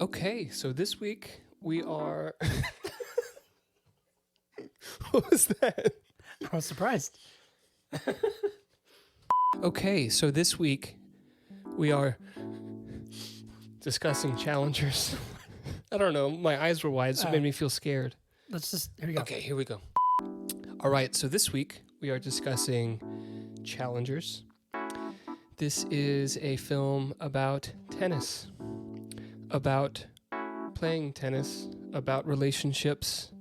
Okay, so this week we are... What was that? I was surprised. Okay, so this week we are discussing challengers. I don't know, my eyes were wide, so it made me feel scared. Here we go. Okay, here we go. All right, so this week we are discussing Challengers. This is a film about tennis, about playing tennis, about relationships,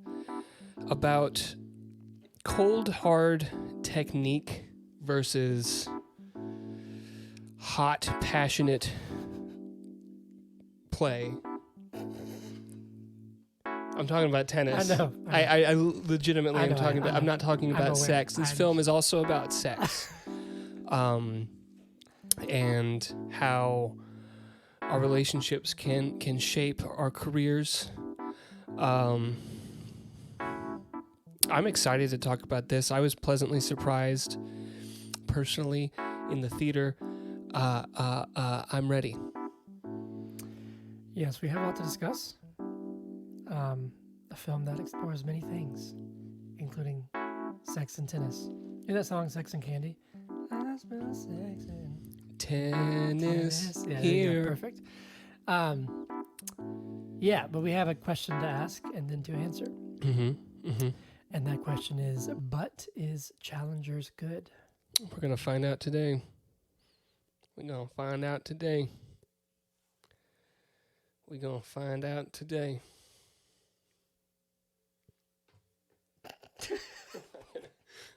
about cold, hard technique versus hot, passionate play. I'm talking about tennis. I know. I legitimately am talking about. I'm not talking about sex. This film is also about sex, and how our relationships can shape our careers. I'm excited to talk about this. I was pleasantly surprised, personally, in the theater. I'm ready. Yes, we have a lot to discuss. A film that explores many things, including sex and tennis. You know that song, Sex and Candy? I smell sex and Tennis Yeah, there you go. here. Perfect. Yeah, but we have a question to ask and then to answer. And that question is, but is Challengers good? We're going to find out today. We're going to find out today. We're going to find out today.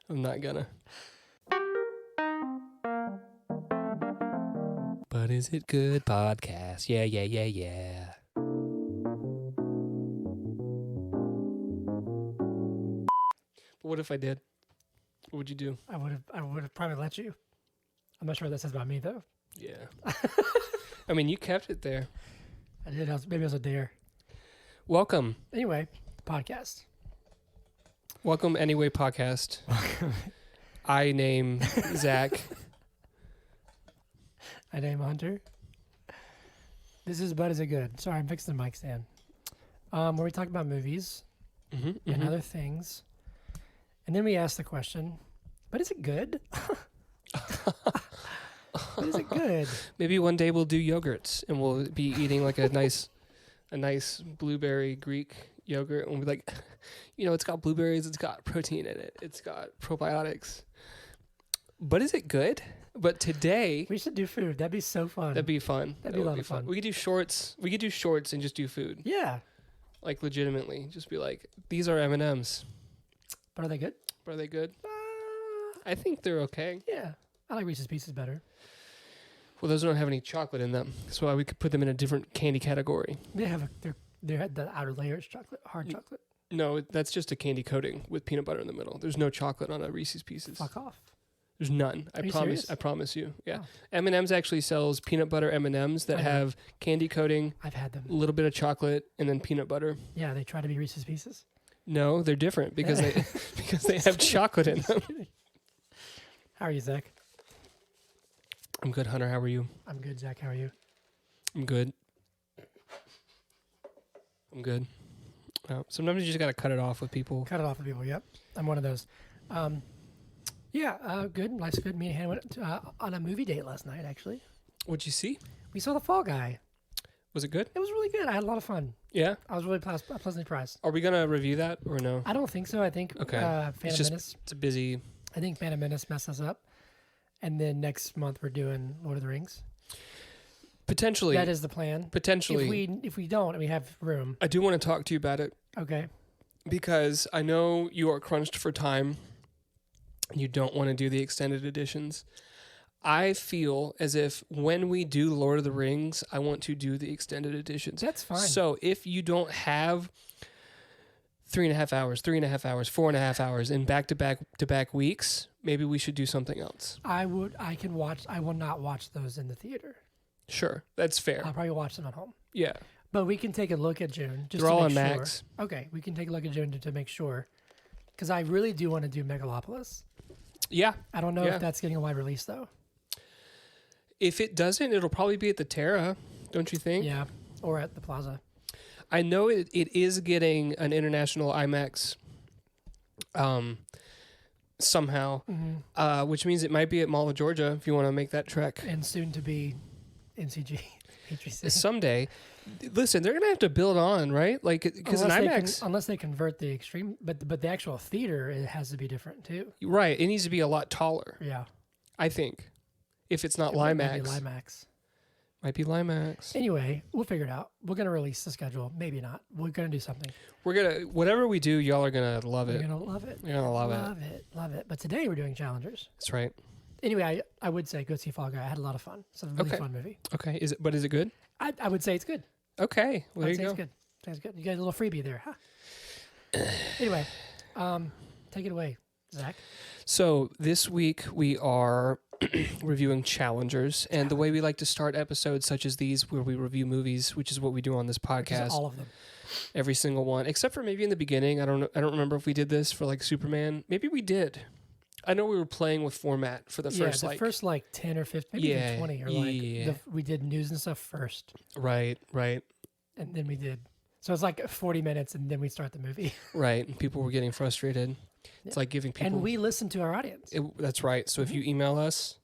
I'm not gonna. But is it good podcast? Yeah. But what if I did? What would you do? I would have probably let you. I'm not sure what that says about me though. Yeah. I mean, you kept it there. I did. Maybe it was a dare. Welcome. Anyway, the podcast. Welcome Anyway podcast. I name Zach. I name Hunter. This is But Is It Good? Sorry, I'm fixing the mic stand. Where we talk about movies and other things. And then we ask the question, but is it good? But is it good? Maybe one day we'll do yogurts and we'll be eating like a nice blueberry Greek yogurt, and we'll be like, it's got blueberries, it's got protein in it, it's got probiotics. But is it good? But today We should do food. That'd be so fun. that'd be fun. That'd be a lot of fun. We could do shorts. We could do shorts and just do food. Yeah. Like legitimately, just be like, these are M&Ms. But are they good? Are they good? I think they're okay. Yeah. I like Reese's Pieces better. Well, those don't have any chocolate in them, so we could put them in a different candy category. They have the outer layer is chocolate, hard chocolate. No, that's just a candy coating with peanut butter in the middle. There's no chocolate on a Reese's Pieces. Fuck off. There's none. Are you serious? I promise you. Yeah. Oh. M&M's actually sells peanut butter M&M's that have candy coating, I've had them. a little bit of chocolate, and then peanut butter. Yeah, they try to be Reese's Pieces. No, they're different because they have chocolate in them. How are you, Zach? I'm good, Hunter. How are you? I'm good, Zach. How are you? I'm good. Sometimes you just got to cut it off with people. Cut it off with people. Yep. I'm one of those. Good. Life's good. Me and Hannah went on a movie date last night, actually. What'd you see? We saw The Fall Guy. Was it good? It was really good. I had a lot of fun. Yeah? I was really pleasantly surprised. Are we going to review that or no? I don't think so. I think Okay. Phantom Menace. It's a busy... I think Phantom Menace messed us up. And then next month we're doing Lord of the Rings. Potentially. That is the plan. Potentially. If we don't, we have room. I do want to talk to you about it. Okay. Because I know you are crunched for time. You don't want to do the extended editions. I feel as if when we do Lord of the Rings, I want to do the extended editions. That's fine. So if you don't have 3.5 hours, 4.5 hours in back-to-back weeks, maybe we should do something else. I will not watch those in the theater. Sure. That's fair. I'll probably watch them at home. Yeah. But we can take a look at June. Just They're to all make on sure. Max. Okay, we can take a look at June to make sure. Because I really do want to do Megalopolis. Yeah. I don't know if that's getting a wide release, though. If it doesn't, it'll probably be at the Terra, don't you think? Yeah. or at the Plaza. I know it is getting an international IMAX somehow, which means it might be at Mall of Georgia if you want to make that trek. And soon to be NCG. Someday. Listen, they're going to have to build on, right? Like, because an IMAX... unless they convert the extreme... But the actual theater, it has to be different, too. Right. It needs to be a lot taller. Yeah. I think. If it's not Might Limax. be Limax. Might be Limax. Anyway, we'll figure it out. We're going to release the schedule. Maybe not. We're going to do something. We're going to... Whatever we do, y'all are going to love it. You're going to love it. You're going to love it. Love it. But today we're doing Challengers. That's right. Anyway, I would say go see Fall Guy. I had a lot of fun. It's a really fun movie. Okay. Is it good? I would say it's good. Okay. Well, there you go. It's good. It's good. You got a little freebie there. Huh? Anyway, take it away, Zach. So this week we are reviewing Challengers, and the way we like to start episodes such as these, where we review movies, which is what we do on this podcast, all of them, every single one, except for maybe in the beginning. I don't remember if we did this for like Superman. Maybe we did. I know we were playing with format for the first first 10 or 15, maybe even 20, or we did news and stuff first. Right. And then we did. So it's like 40 minutes, and then we start the movie. Right. And people were getting frustrated. It's like giving people... And we listen to our audience. That's right. So if you email us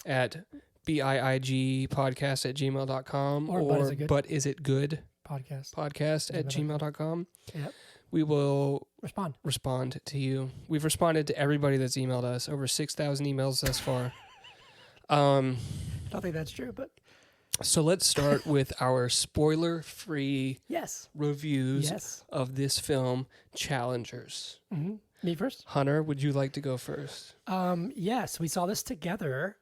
at biigpodcast@gmail.com or but is it good podcast at gmail.com, yep, we will respond to you. We've responded to everybody that's emailed us. Over 6,000 emails thus far. I don't think that's true, but... So let's start with our spoiler-free reviews of this film, Challengers. Mm-hmm. Me first? Hunter, would you like to go first? Yes, we saw this together,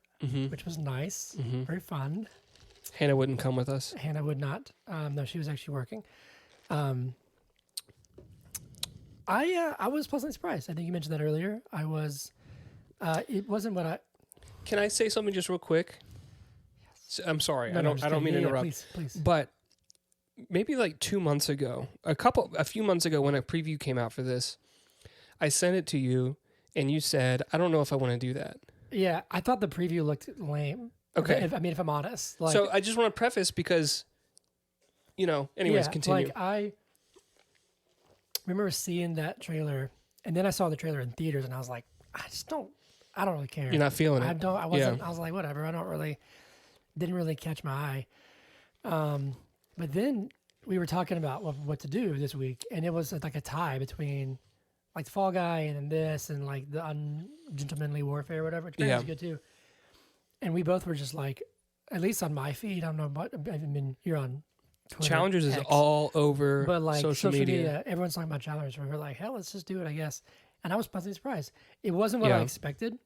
which was nice, very fun. Hannah wouldn't come with us. Hannah would not. No, she was actually working. I was pleasantly surprised. I think you mentioned that earlier. I was. It wasn't what I. Can I say something just real quick? I'm sorry. I don't mean to interrupt. Please. But maybe like 2 months ago, a few months ago, when a preview came out for this, I sent it to you, and you said, "I don't know if I want to do that." Yeah, I thought the preview looked lame. Okay. If I'm honest. So I just want to preface because, anyways, continue. I remember seeing that trailer, and then I saw the trailer in theaters, and I was like, I don't really care. You're not feeling it. I wasn't. Yeah. I was like, whatever. Didn't really catch my eye. But then we were talking about what to do this week, and it was like a tie between like the Fall Guy and this and like the Ungentlemanly Warfare or whatever, which is good too. And we both were just like, at least on my feed, I don't know, but I mean, you're on Twitter, Challengers X, is all over but like social media. Everyone's talking about Challengers. We were like, hell, let's just do it, I guess. And I was pleasantly surprised. It wasn't what I expected.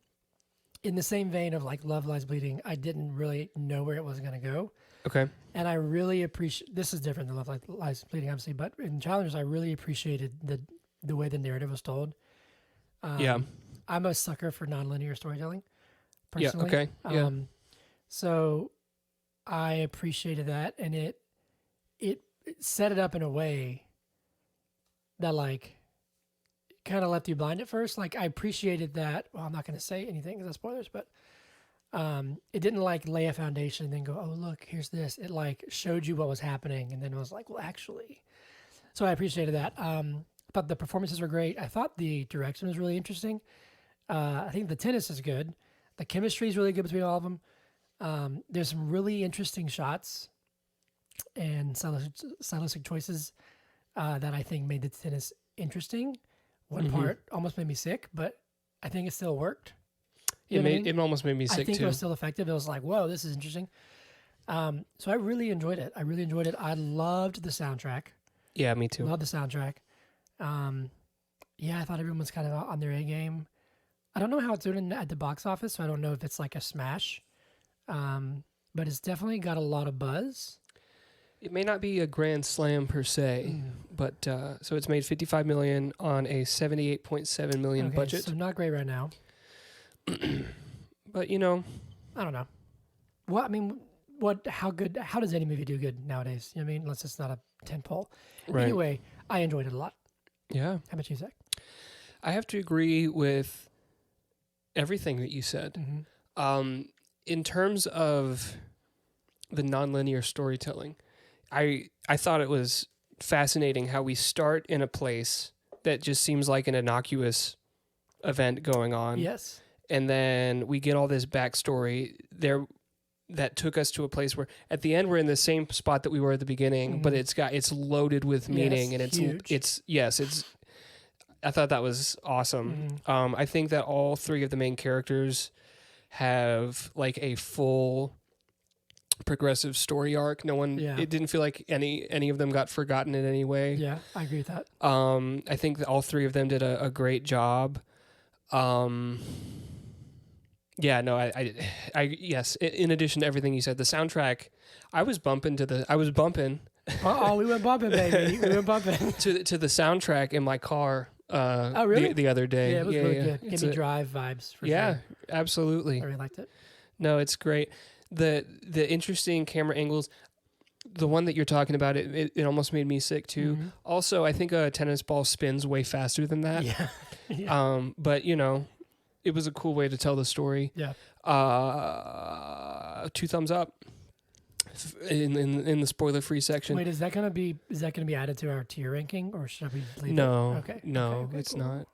In the same vein of like Love Lies Bleeding, I didn't really know where it was going to go. Okay. And I really appreciate, this is different than Love Lies Bleeding, obviously, but in Challengers, I really appreciated the way the narrative was told. I'm a sucker for nonlinear storytelling, personally. Yeah, okay. So I appreciated that, and it set it up in a way that like kind of left you blind at first. Like I appreciated that. Well, I'm not going to say anything because that's spoilers, but it didn't like lay a foundation and then go, oh, look, here's this. It like showed you what was happening, and then it was like, well, actually. So I appreciated that. I thought the performances were great. I thought the direction was really interesting. I think the tennis is good. The chemistry is really good between all of them. There's some really interesting shots and stylistic choices that I think made the tennis interesting. One part almost made me sick, but I think it still worked. It almost made me sick too. I think it was still effective. It was like, whoa, this is interesting. So I really enjoyed it. I loved the soundtrack. Yeah, me too. Loved the soundtrack. I thought everyone was kind of on their A game. I don't know how it's doing at the box office, so I don't know if it's like a smash. But it's definitely got a lot of buzz. It may not be a grand slam per se, but so it's made $55 million on a $78.7 million budget. So not great right now. But I don't know. Well, I mean, how does any movie do good nowadays? You know what I mean? Unless it's not a tentpole. Right. Anyway, I enjoyed it a lot. Yeah. How about you, Zach? I have to agree with everything that you said. In terms of the nonlinear storytelling, I thought it was fascinating how we start in a place that just seems like an innocuous event going on. Yes. And then we get all this backstory there that took us to a place where at the end we're in the same spot that we were at the beginning, but it's loaded with meaning, and huge. it's I thought that was awesome. I think that all three of the main characters have like a full progressive story arc. It didn't feel like any of them got forgotten in any way. Yeah, I agree with that. I think that all three of them did a great job. Yeah, no, I yes. In addition to everything you said, the soundtrack, I was bumping. Oh, we went bumping, baby. We went bumping to the soundtrack in my car. Oh, really? The other day. Yeah, it was really good. Give me Drive vibes. For sure. Absolutely. I really liked it. No, it's great. The interesting camera angles. The one that you're talking about, it almost made me sick too. Mm-hmm. Also, I think a tennis ball spins way faster than that. Yeah. But it was a cool way to tell the story. Yeah. 2 thumbs up in the spoiler free section. Wait, is that gonna be added to our tier ranking, or should we leave No. it? Okay. No, okay, it's cool. not.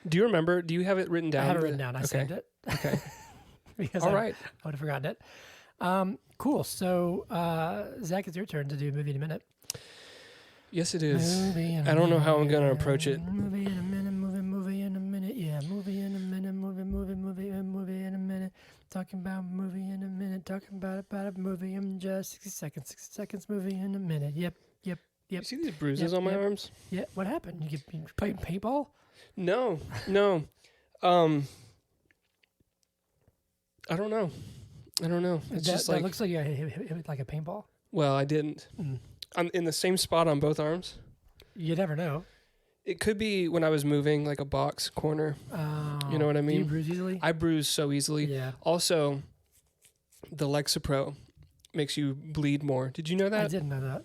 Do you remember? Do you have it written down? I have it written down. I Okay. saved it. Okay. Because All I right. would have forgotten it. Cool. So, Zach, it's your turn to do movie in a minute. Yes, it is. Movie in a I don't know how I'm minute. going to approach it. Movie in a minute. Movie in a minute. Yeah, movie in a minute. Movie in a minute. Talking about movie in a minute. Talking about a movie in just 60 seconds. 60 seconds. Movie in a minute. Yep. You see these bruises on my arms? Yeah. What happened? You playing paintball? No. I don't know. It's just that like, looks like you hit with like a paintball. well, I didn't. I'm in the same spot on both arms. You never know. It could be when I was moving like a box corner. You know what I mean? Do you bruise easily? I bruise so easily. Yeah. Also, the Lexapro makes you bleed more. Did you know that? I didn't know that.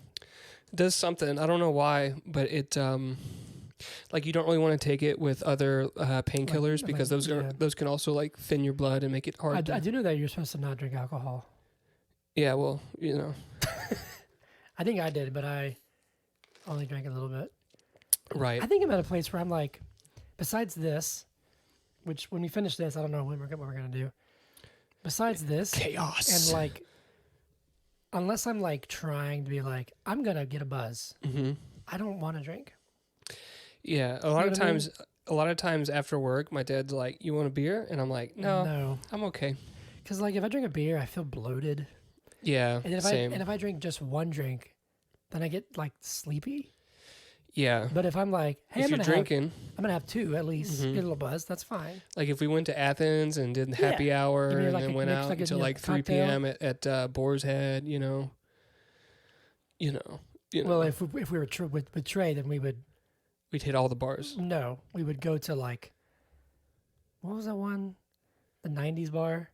It does something. I don't know why, but it like you don't really want to take it with other painkillers because those can also like thin your blood and make it hard. I do know that you're supposed to not drink alcohol. Yeah, well, I think I did, but I only drank a little bit. Right. I think I'm at a place where I'm like, besides this, which when we finish this, I don't know what we're going to do. Besides this, chaos. And like, unless I'm like trying to be like, I'm going to get a buzz, I don't want to drink. Yeah. A lot of times after work, my dad's like, you want a beer? And I'm like, no. I'm okay. Because like if I drink a beer, I feel bloated. Yeah, and same. If I drink just one drink, then I get like sleepy. Yeah. But if I'm like, hey, I'm gonna have 2 at least, get a little buzz. That's fine. Like if we went to Athens and did happy hour and then went out until like 3 p.m. at Boar's Head, Well, if we were with Trey, then we'd hit all the bars. No, we would go to like, what was that one? The 90s bar.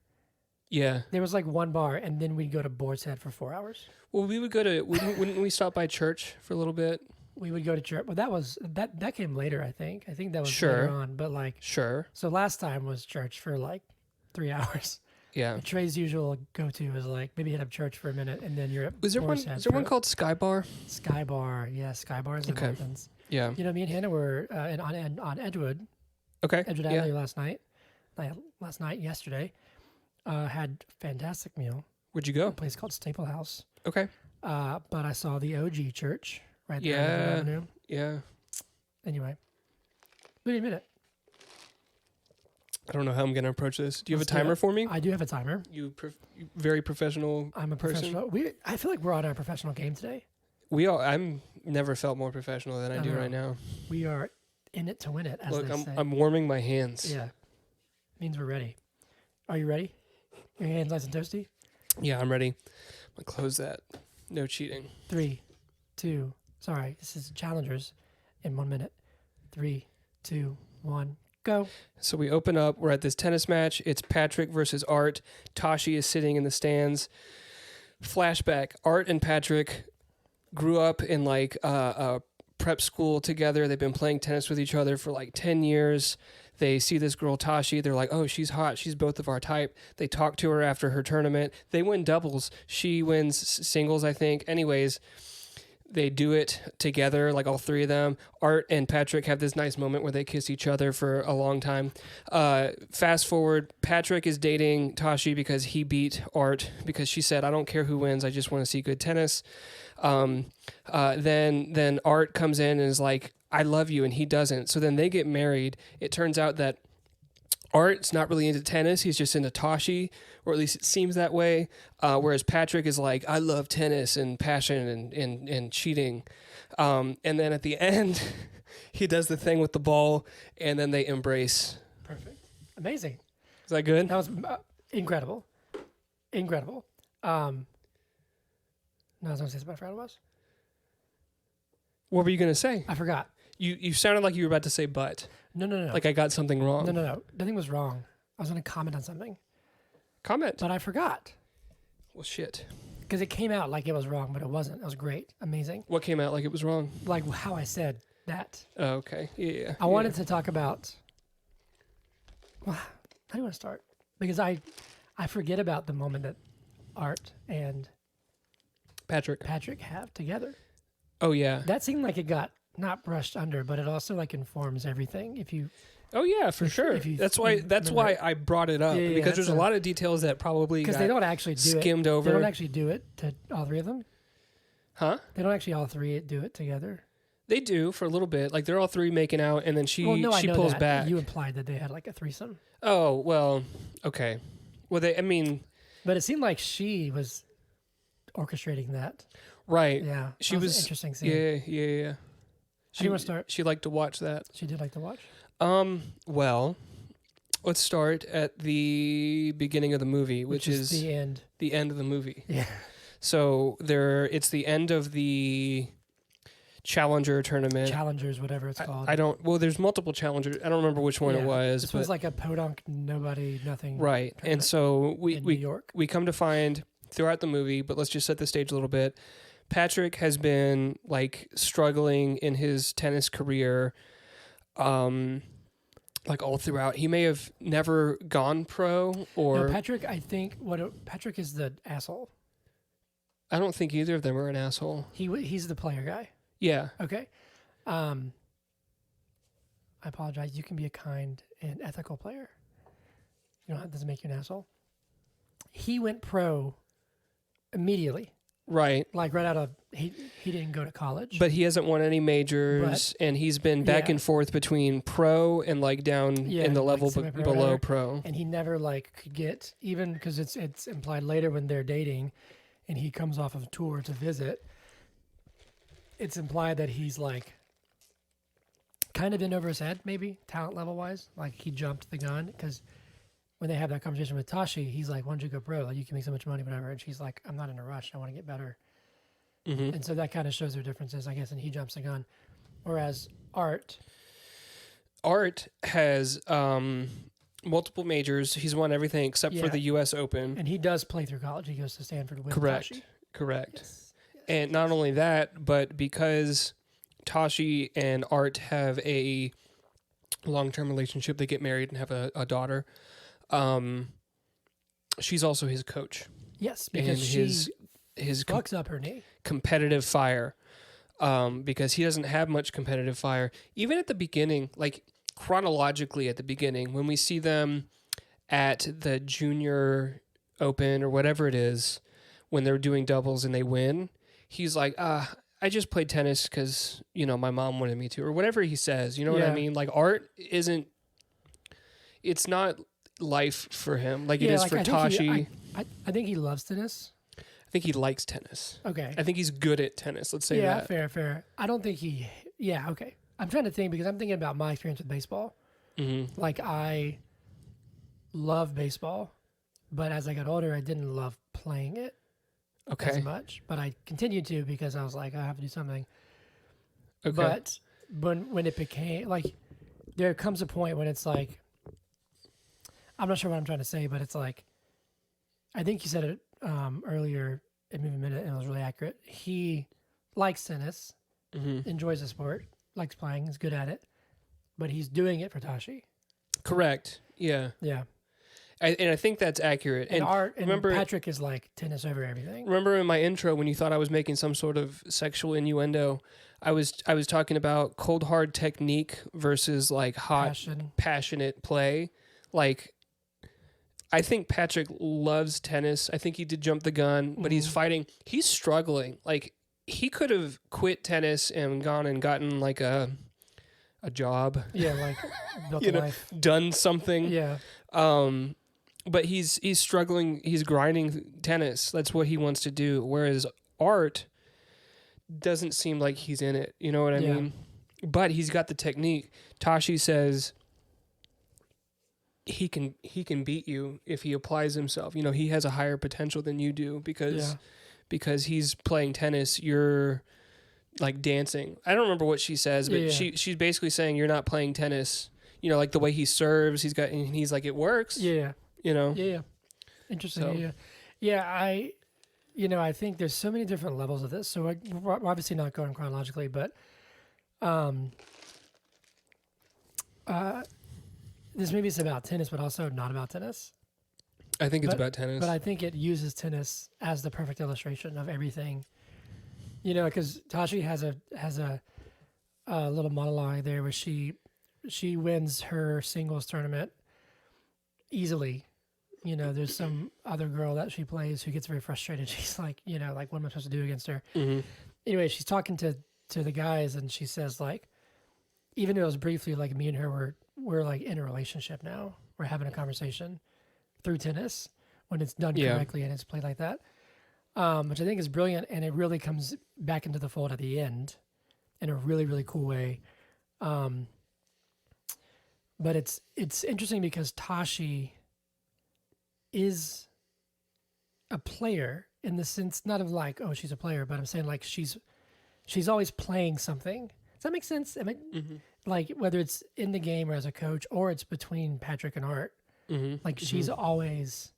Yeah. There was like one bar, and then we'd go to Boar's Head for 4 hours. Well, we would go to, wouldn't we stop by church for a little bit? We would go to church. Well, that came later, I think. I think that was later on. But like, sure. So last time was church for like 3 hours. Yeah. Trey's usual go-to is like maybe hit up church for a minute, and then you're at Is there one called Sky Bar? Sky Bar, yeah, Sky Bars in Athens. Yeah. Me and Hannah were on Edgewood. Okay. Edgewood Avenue yesterday. Had a fantastic meal. Where'd you go? A place called Staple House. Okay. But I saw the OG church right there on Edgewood Avenue. Yeah. Anyway, wait a minute. I don't know how I'm going to approach this. Do you have a timer for me? I do have a timer. You very professional. I'm a person. professional. I feel like we're on our professional game today. I'm never felt more professional than I do right now. We are in it to win it, as Look, they say. I'm warming my hands. Yeah. Means we're ready. Are you ready? Your hands nice and toasty? Yeah, I'm ready. I'm going to close that. No cheating. 3, 2. Sorry, this is challengers in 1 minute. 3, 2, 1, go. So we open up. We're at this tennis match. It's Patrick versus Art. Tashi is sitting in the stands. Flashback. Art and Patrick grew up in like a prep school together. They've been playing tennis with each other for like 10 years. They see this girl Tashi. They're like, oh, she's hot. She's both of our type. They talk to her after her tournament. They win doubles. She wins singles, I think. Anyways, they do it together, like all three of them. Art and Patrick have this nice moment where they kiss each other for a long time. Fast forward, Patrick is dating Tashi because he beat Art because she said, I don't care who wins. I just want to see good tennis. Then Art comes in and is like, I love you, and he doesn't. So then they get married. It turns out that Art's not really into tennis. He's just into Tashi, or at least it seems that way. Whereas Patrick is like, I love tennis and passion and cheating. And then at the end, he does the thing with the ball, and then they embrace. Perfect. Amazing. Is that good? That was incredible. Incredible. No, I was going to say something, I forgot what it was. What were you going to say? I forgot. You sounded like you were about to say but. No. Like I got something wrong. No. Nothing was wrong. I was going to comment on something. Comment. But I forgot. Well, shit. Because it came out like it was wrong, but it wasn't. It was great. Amazing. What came out like it was wrong? Like how I said that. Oh, okay. Yeah. I wanted to talk about... Well, how do you want to start? Because I forget about the moment that Art and Patrick have together. Oh, yeah. That seemed like it got not brushed under, but it also like informs everything. If you... Oh yeah, for sure. That's why I brought it up, because there's a lot of details that probably because they don't actually do skimmed it. over. They don't actually do it to all three of them. Huh? They don't actually all three do it together. They do for a little bit. Like they're all three making out, and then she pulls that. back. You implied that they had like a threesome. Oh well, okay. Well, but it seemed like she was orchestrating that. Right. Yeah. She was an interesting scene. Yeah. How do you want to start? She liked to watch that. She did like to watch. Well, let's start at the beginning of the movie, which is the end. The end of the movie. Yeah. So it's the end of the Challenger tournament. Challengers, whatever it's called. There's multiple Challengers. I don't remember which one it was. This was like a podunk, nobody, nothing. Right. And so New York. we come to find throughout the movie, but let's just set the stage a little bit. Patrick has been like struggling in his tennis career. Like all throughout, he may have never gone pro or. No, Patrick, I think Patrick is the asshole. I don't think either of them are an asshole. He's the player guy. Yeah. Okay. I apologize. You can be a kind and ethical player. That doesn't make you an asshole. He went pro immediately. Right. Like right out of he didn't go to college. But he hasn't won any majors, and he's been back and forth between pro and like down in the level below pro. And he never could get, even because it's implied later when they're dating, and he comes off of a tour to visit. It's implied that he's like kind of in over his head, maybe talent level wise. Like he jumped the gun because when they have that conversation with Tashi, he's like, why don't you go pro? Like, you can make so much money, whatever. And she's like, I'm not in a rush. I want to get better. Mm-hmm. And so that kind of shows their differences, I guess, and he jumps the gun. Whereas Art has multiple majors. He's won everything except for the U.S. Open. And he does play through college. He goes to Stanford to win Tashi. Correct. Yes. And not only that, but because Tashi and Art have a long-term relationship, they get married and have a daughter. She's also his coach. Yes, because his fucks up her knee. Competitive fire, because he doesn't have much competitive fire. Even at the beginning, like chronologically at the beginning, when we see them at the Junior Open or whatever it is, when they're doing doubles and they win, he's like, I just played tennis because, my mom wanted me to, or whatever he says. You know what I mean? Like Art it's not life for him like it is for Tashi. I think he loves tennis. I think he likes tennis. Okay. I think he's good at tennis. Let's say that. Yeah, fair. I don't think okay. I'm trying to think because I'm thinking about my experience with baseball. Mm-hmm. Like I love baseball, but as I got older, I didn't love playing it as much. But I continued to because I was like, I have to do something. Okay. But when it became like, there comes a point when it's like, I'm not sure what I'm trying to say, but it's like, I think you said it earlier in Movie Minute, and it was really accurate. He likes tennis, enjoys the sport, likes playing, is good at it, but he's doing it for Tashi. Correct. Yeah. Yeah. And I think that's accurate. And Art and remember, Patrick is like tennis over everything. Remember in my intro when you thought I was making some sort of sexual innuendo, I was talking about cold hard technique versus like hot passionate play. Like I think Patrick loves tennis. I think he did jump the gun, but he's fighting. He's struggling. Like he could have quit tennis and gone and gotten like a job. Yeah, like built a life. Done something. Yeah. But he's struggling. He's grinding tennis. That's what he wants to do. Whereas Art doesn't seem like he's in it. You know what I mean? But he's got the technique. Tashi says he can beat you if he applies himself. You know, he has a higher potential than you do because he's playing tennis. You're like dancing. I don't remember what she says, but she's basically saying you're not playing tennis. You know, like the way he serves, he's like it works. Yeah. You know? Yeah. Interesting. So. Yeah. I think there's so many different levels of this. So we're obviously not going chronologically, but this maybe it's about tennis, but also not about tennis. I think it's about tennis. But I think it uses tennis as the perfect illustration of everything. You know, because Tashi has a little monologue there where she wins her singles tournament easily. You know, there's some other girl that she plays who gets very frustrated. She's like, you know, like, what am I supposed to do against her? Mm-hmm. Anyway, she's talking to the guys, and she says, like, even though it was briefly, like, me and her we're like in a relationship now. We're having a conversation through tennis when it's done correctly and it's played like that, which I think is brilliant, and it really comes back into the fold at the end in a really, really cool way. But it's interesting because Tashi is a player in the sense, not of like, oh, she's a player, but I'm saying like she's always playing something. Does that make sense? I mean, like whether it's in the game or as a coach, or it's between Patrick and Art, like she's always,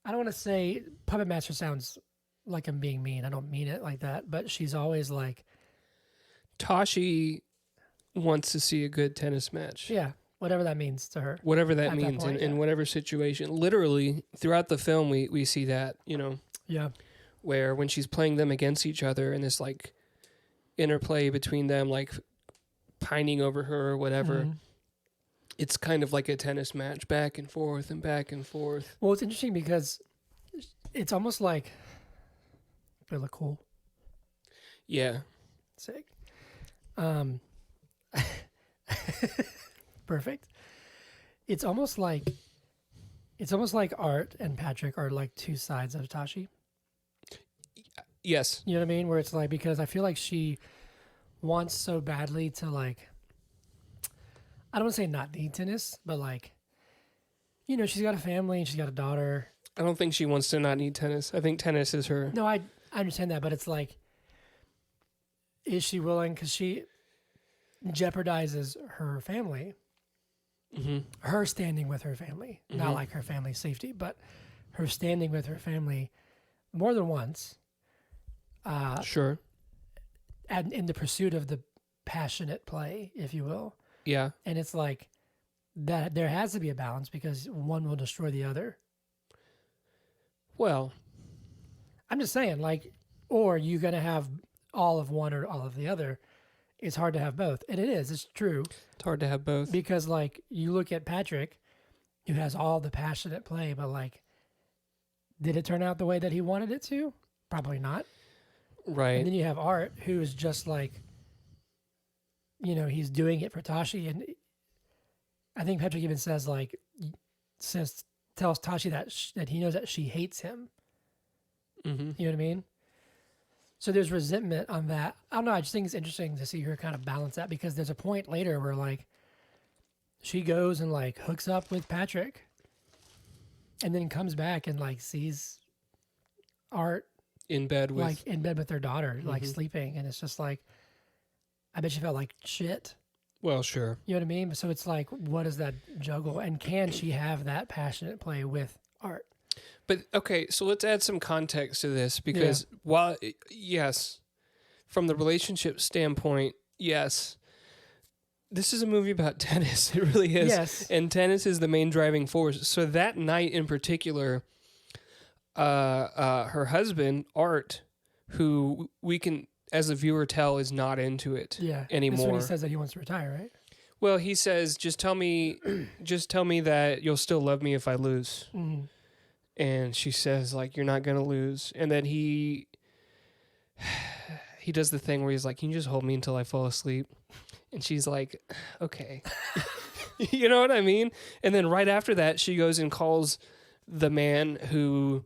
I don't want to say puppet master sounds like I'm being mean. I don't mean it like that, but she's always like. Tashi wants to see a good tennis match. Yeah. Whatever that means to her. Whatever that means in whatever situation. Literally, throughout the film, we see that, you know. Yeah. Where when she's playing them against each other and this, like, interplay between them, like, pining over her or whatever, it's kind of like a tennis match, back and forth and back and forth. Well, it's interesting because it's almost like... They look cool. Yeah. Sick. Perfect. It's almost like Art and Patrick are like two sides of Tashi. Yes. You know what I mean? Where it's like, because I feel like she wants so badly to, like, I don't want to say not need tennis, but like, you know, she's got a family and she's got a daughter. I don't think she wants to not need tennis. I think tennis is her. No, I understand that, but it's like, is she willing? Because she jeopardizes her family. Her standing with her family, not like her family's safety, but her standing with her family more than once. Sure. And in the pursuit of the passionate play, if you will. Yeah. And it's like that there has to be a balance because one will destroy the other. Well, I'm just saying, like, or you're going to have all of one or all of the other. It's hard to have both. And it is. It's true. It's hard to have both. Because, like, you look at Patrick, who has all the passionate play, but, like, did it turn out the way that he wanted it to? Probably not. Right. And then you have Art, who is just, like, you know, he's doing it for Tashi. And I think Patrick even says, like, tells Tashi that he knows that she hates him. You know what I mean? So there's resentment on that. I don't know. I just think it's interesting to see her kind of balance that, because there's a point later where, like, she goes and, like, hooks up with Patrick and then comes back and, like, sees Art in bed with their daughter, like, sleeping. And it's just like, I bet she felt like shit. Well, sure. You know what I mean? So it's like, what is that juggle? And can she have that passionate play with Art? But, okay, so let's add some context to this, because while, yes, from the relationship standpoint, yes, this is a movie about tennis. It really is. Yes. And tennis is the main driving force. So that night in particular, her husband, Art, who we can, as a viewer, tell is not into it anymore. That's when he says that he wants to retire, right? Well, he says, just tell me that you'll still love me if I lose. Mm-hmm. And she says, like, you're not going to lose. And then he does the thing where he's like, can you just hold me until I fall asleep? And she's like, okay. You know what I mean? And then right after that, she goes and calls the man who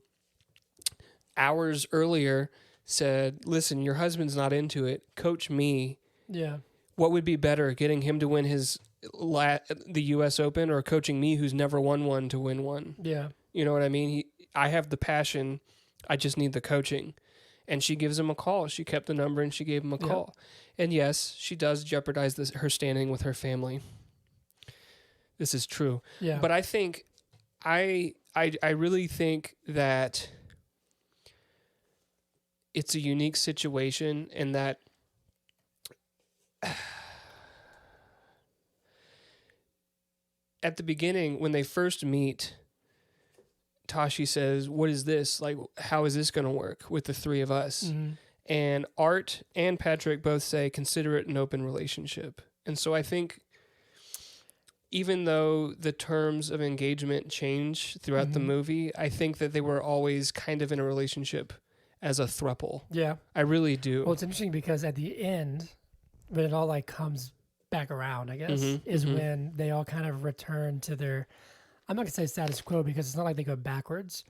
hours earlier said, listen, your husband's not into it. Coach me. Yeah. What would be better, getting him to win the U.S. Open or coaching me who's never won one to win one? Yeah. You know what I mean? I have the passion. I just need the coaching. And she gives him a call. She kept the number and she gave him a call. And yes, she does jeopardize her standing with her family. This is true. Yeah. But I think, I really think that it's a unique situation in that at the beginning, when they first meet, Tashi says, what is this? Like, how is this going to work with the three of us? Mm-hmm. And Art and Patrick both say, consider it an open relationship. And so I think even though the terms of engagement change throughout the movie, I think that they were always kind of in a relationship as a throuple. Yeah. I really do. Well, it's interesting because at the end, when it all like comes back around, I guess, is when they all kind of return to their, I'm not going to say status quo because it's not like they go backwards,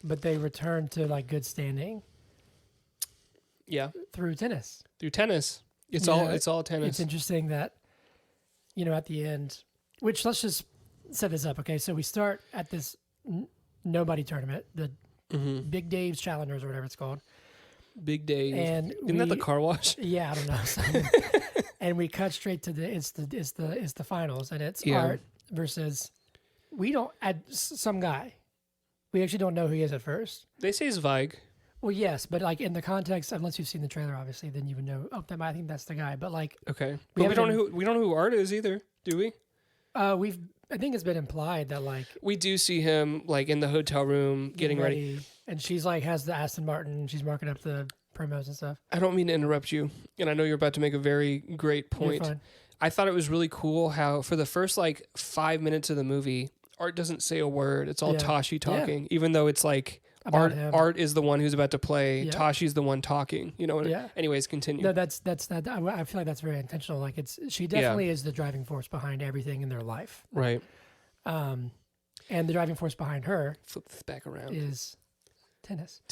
but they return to like good standing. Yeah. Through tennis. Through tennis. It's all tennis. It's interesting that, you know, at the end, which let's just set this up. Okay. So we start at this nobody tournament, the Big Dave's Challengers or whatever it's called. Big Dave. And isn't that the car wash? Yeah, I don't know. And we cut straight to it's the finals, and it's Art versus some guy. We actually don't know who he is at first. They say Zweig. Well, yes, but like in the context, unless you've seen the trailer, obviously, then you would know. Oh, I think that's the guy. But like, okay, but we don't know who Art is either, do we? I think it's been implied that like we do see him like in the hotel room getting ready, and she's like has the Aston Martin. She's marking up the promos and stuff. I don't mean to interrupt you, and I know you're about to make a very great point. You're fine. I thought it was really cool how for the first like 5 minutes of the movie, Art doesn't say a word. It's all Tashi talking, even though it's like Art is the one who's about to play. Yeah. Tashi's the one talking. You know. Yeah. Anyways, continue. No, that's that. I feel like that's very intentional. Like she definitely is the driving force behind everything in their life. Right. And the driving force behind her flip this back around is tennis.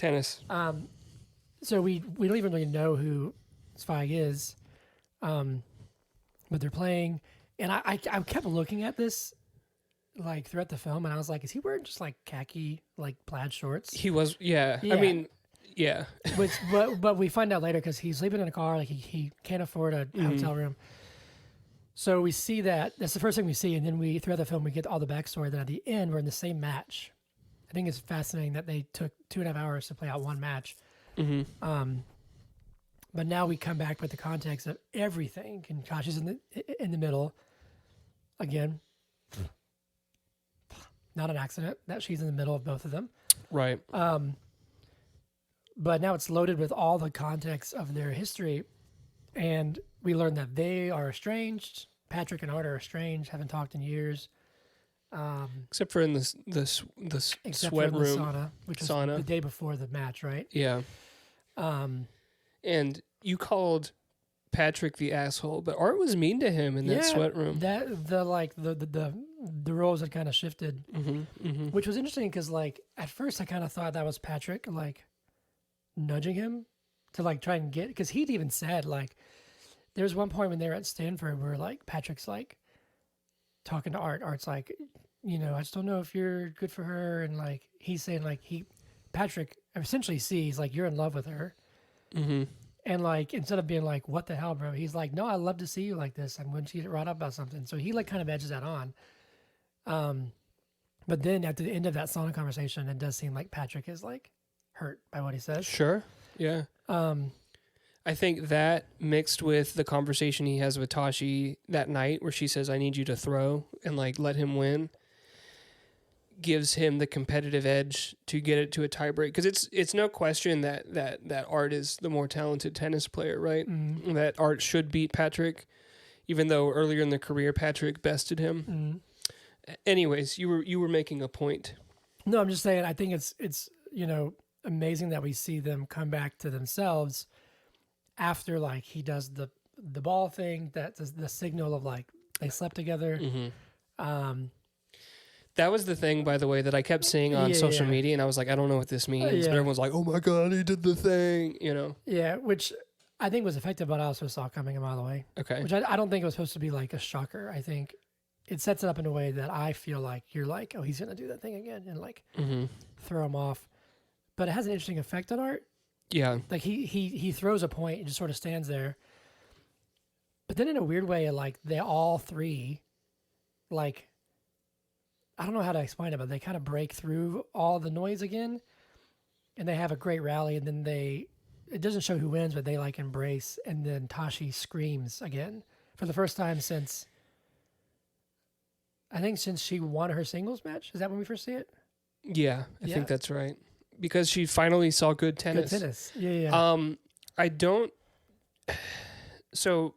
So we don't even really know who Zweig is, but they're playing, and I kept looking at this like throughout the film, and I was like, is he wearing just like khaki like plaid shorts? He was, yeah. I mean, yeah. but we find out later because he's sleeping in a car, like he can't afford a hotel room. So we see that's the first thing we see, and then throughout the film we get all the backstory. That at the end we're in the same match. I think it's fascinating that they took 2.5 hours to play out one match. But now we come back with the context of everything, and Kashi's in the middle. Again, not an accident that she's in the middle of both of them. Right. But now it's loaded with all the context of their history, and we learn that they are estranged. Patrick and Art are estranged, haven't talked in years. Except for in the sweat room, sauna, which was the day before the match, right? Yeah. And you called Patrick the asshole, but Art was mean to him in that sweat room. That the roles had kind of shifted, which was interesting because like at first I kind of thought that was Patrick like nudging him to like try and get, because he'd even said like there was one point when they were at Stanford where like Patrick's like talking to Art. Art's like, you know, I just don't know if you're good for her, and like he's saying like Patrick essentially sees like you're in love with her. And like instead of being like, what the hell, bro, he's like, no, I love to see you like this. I'm going to get wrought up about something. So he like kind of edges that on. But then at the end of that sauna conversation, it does seem like Patrick is like hurt by what he says. Sure. Yeah. I think that mixed with the conversation he has with Tashi that night where she says, I need you to throw and like let him win, gives him the competitive edge to get it to a tiebreak. Because it's no question that Art is the more talented tennis player, right? Mm. That Art should beat Patrick, even though earlier in the career Patrick bested him. Anyways, you were making a point. No, I'm just saying. I think it's amazing that we see them come back to themselves after like he does the ball thing. That's the signal of like they slept together. Mm-hmm. That was the thing, by the way, that I kept seeing on social media, and I was like, I don't know what this means. But everyone's like, oh my God, he did the thing, Yeah, which I think was effective, but I also saw coming a mile away. Okay. Which I don't think it was supposed to be like a shocker. I think it sets it up in a way that I feel like you're like, oh, he's going to do that thing again and like throw him off. But it has an interesting effect on Art. Yeah. Like he throws a point and just sort of stands there. But then in a weird way, like they all three, like, I don't know how to explain it, but they kind of break through all the noise again, and they have a great rally. And then it doesn't show who wins, but they like embrace. And then Tashi screams again for the first time since she won her singles match. Is that when we first see it? Yeah, I think that's right. Because she finally saw good tennis. Good tennis. Yeah. I don't. So,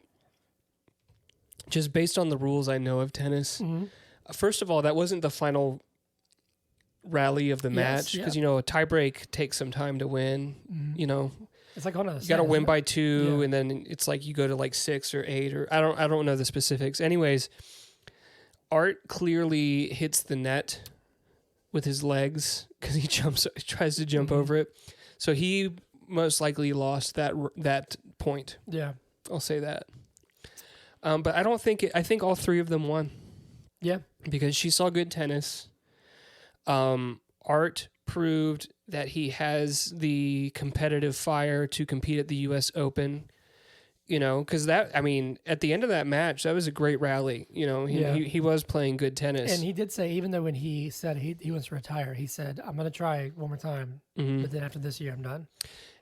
just based on the rules I know of tennis. Mm-hmm. First of all, that wasn't the final rally of the match because, a tiebreak takes some time to win. Mm-hmm. It's like on a you got to win by 2, and then it's like you go to like 6 or 8 or I don't know the specifics. Anyways, Art clearly hits the net with his legs because he tries to jump over it. So he most likely lost that point. Yeah, I'll say that. But I don't think I think all 3 of them won. Yeah. Because she saw good tennis. Art proved that he has the competitive fire to compete at the U.S. Open. Because at the end of that match, that was a great rally. He was playing good tennis. And he did say, even though when he said he wants to retire, he said, I'm going to try one more time. But then after this year, I'm done.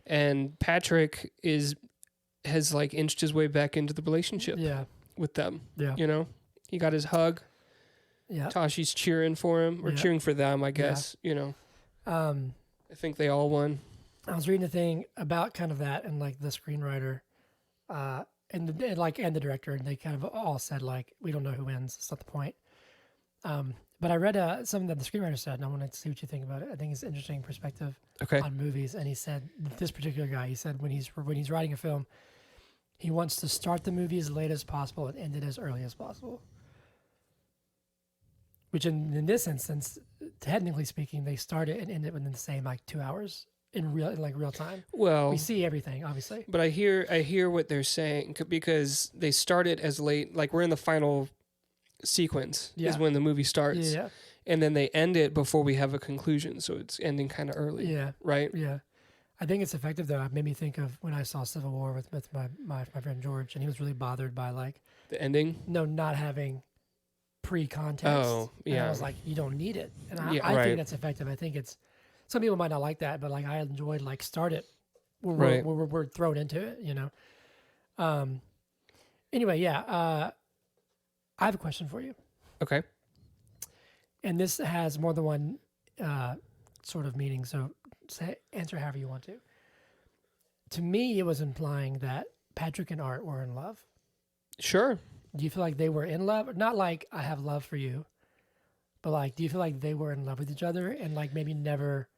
And Patrick has like inched his way back into the relationship with them. Yeah. He got his hug. Yeah. Tashi's cheering for him, or cheering for them, I guess. I think they all won. I was reading a thing about kind of that and like the screenwriter and the director, and they kind of all said like, we don't know who wins. It's not the point. But I read something that the screenwriter said, and I want to see what you think about it. I think it's an interesting perspective on movies. And he said, this particular guy, he said when he's writing a film, he wants to start the movie as late as possible and end it as early as possible. Which in this instance, technically speaking, they started and ended within the same like 2 hours in real time. Well, we see everything, obviously. But I hear what they're saying because they started as late, like we're in the final sequence is when the movie starts. Yeah. And then they end it before we have a conclusion, so it's ending kind of early. Yeah. Right? Yeah. I think it's effective though. It made me think of when I saw Civil War with my friend George, and he was really bothered by like the ending. No, not having pre-context. Oh, yeah. And I was like, you don't need it. And I think that's effective. I think it's, some people might not like that, but like I enjoyed like start it where we're thrown into it, Anyway, I have a question for you. Okay. And this has more than one sort of meaning, so answer however you want to. To me, it was implying that Patrick and Art were in love. Sure. Do you feel like they were in love? Not like I have love for you, but like, do you feel like they were in love with each other and like maybe never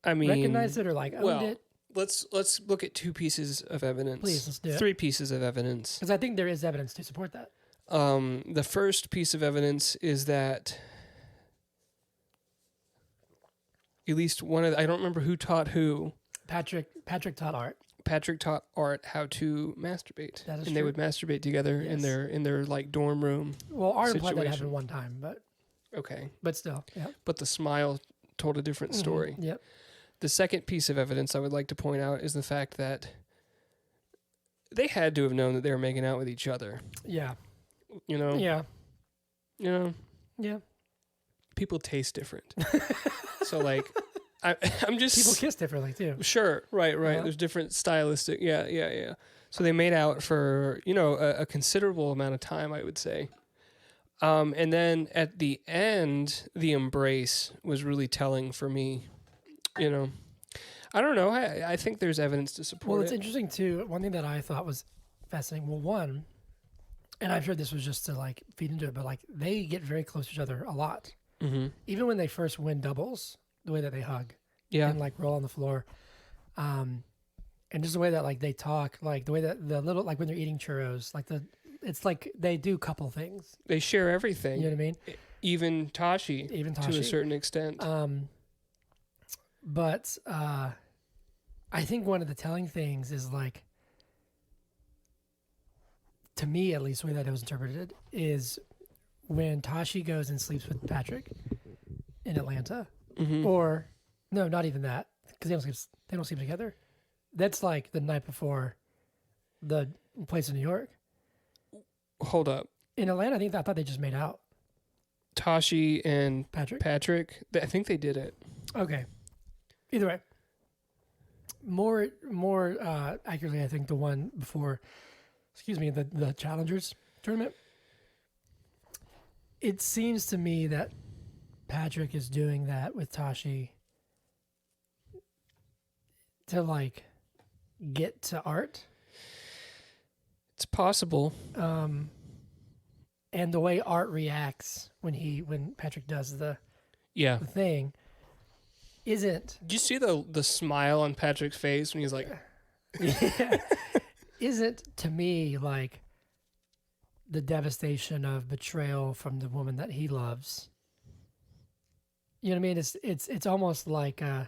recognized it or like owned it? Let's look at 2 pieces of evidence. Please, let's do it. 3 pieces of evidence. Because I think there is evidence to support that. The first piece of evidence is that at least one of I don't remember who taught who. Patrick taught Art. Patrick taught Art how to masturbate, that is and true. They would masturbate together in their like dorm room. Well, Art implied that happened one time, but okay, but still, yeah. But the smile told a different story. Yep. The second piece of evidence I would like to point out is the fact that they had to have known that they were making out with each other. Yeah. Yeah. Yeah. People taste different. So like, I'm just People kiss differently too. Sure, right. Uh-huh. There's different stylistic. Yeah. So they made out for a considerable amount of time, I would say. And then at the end, the embrace was really telling for me. You know, I don't know. I think there's evidence to support Well, it's it. interesting too. One thing that I thought was fascinating. Well, one, and I'm sure this was just to like feed into it, but like they get very close to each other a lot. Mm-hmm. Even when they first win doubles, the way that they hug Yeah. and like roll on the floor, and just the way that like they talk, like the way that the little like when they're eating churros, like it's like they do couple things. They share everything. You know what I mean? Even Tashi, to a certain extent. But I think one of the telling things is like, to me at least, the way that it was interpreted is when Tashi goes and sleeps with Patrick in Atlanta, or no, not even that, because they don't sleep together. That's like the night before the place in New York. Hold up. In Atlanta, I thought they just made out. Tashi and Patrick, I think they did it. Okay. Either way, more accurately, I think the one before, the Challengers tournament. It seems to me that Patrick is doing that with Tashi to like get to Art. It's possible. And the way Art reacts when Patrick does the thing isn't. Did you see the smile on Patrick's face when he's like, yeah, isn't to me like the devastation of betrayal from the woman that he loves. You know what I mean? It's almost like well,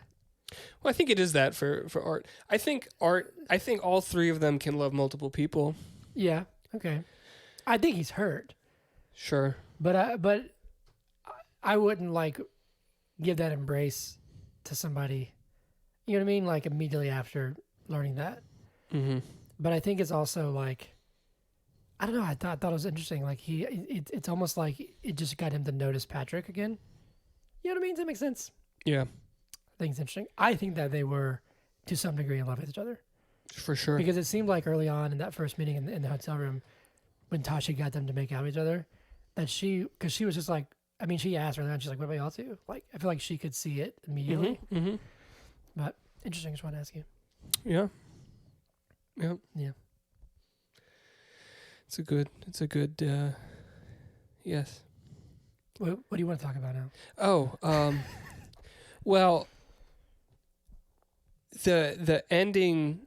I think it is that for Art. I think all three of them can love multiple people. Yeah. Okay. I think he's hurt. Sure. But I wouldn't like give that embrace to somebody. You know what I mean? Like immediately after learning that. Mm-hmm. But I think it's also like, I don't know. I thought it was interesting. Like it's almost like it just got him to notice Patrick again. You know what I mean? Does that make sense? Yeah. I think it's interesting. I think that they were to some degree in love with each other. For sure. Because it seemed like early on in that first meeting in the hotel room, when Tasha got them to make out with each other, that because she was just like, I mean, she asked her and she's like, what about y'all two? Like, I feel like she could see it immediately. Mm-hmm. But interesting. Just want to ask you. Yeah. Yeah. It's a good, yes. What do you want to talk about now? Oh, well, the ending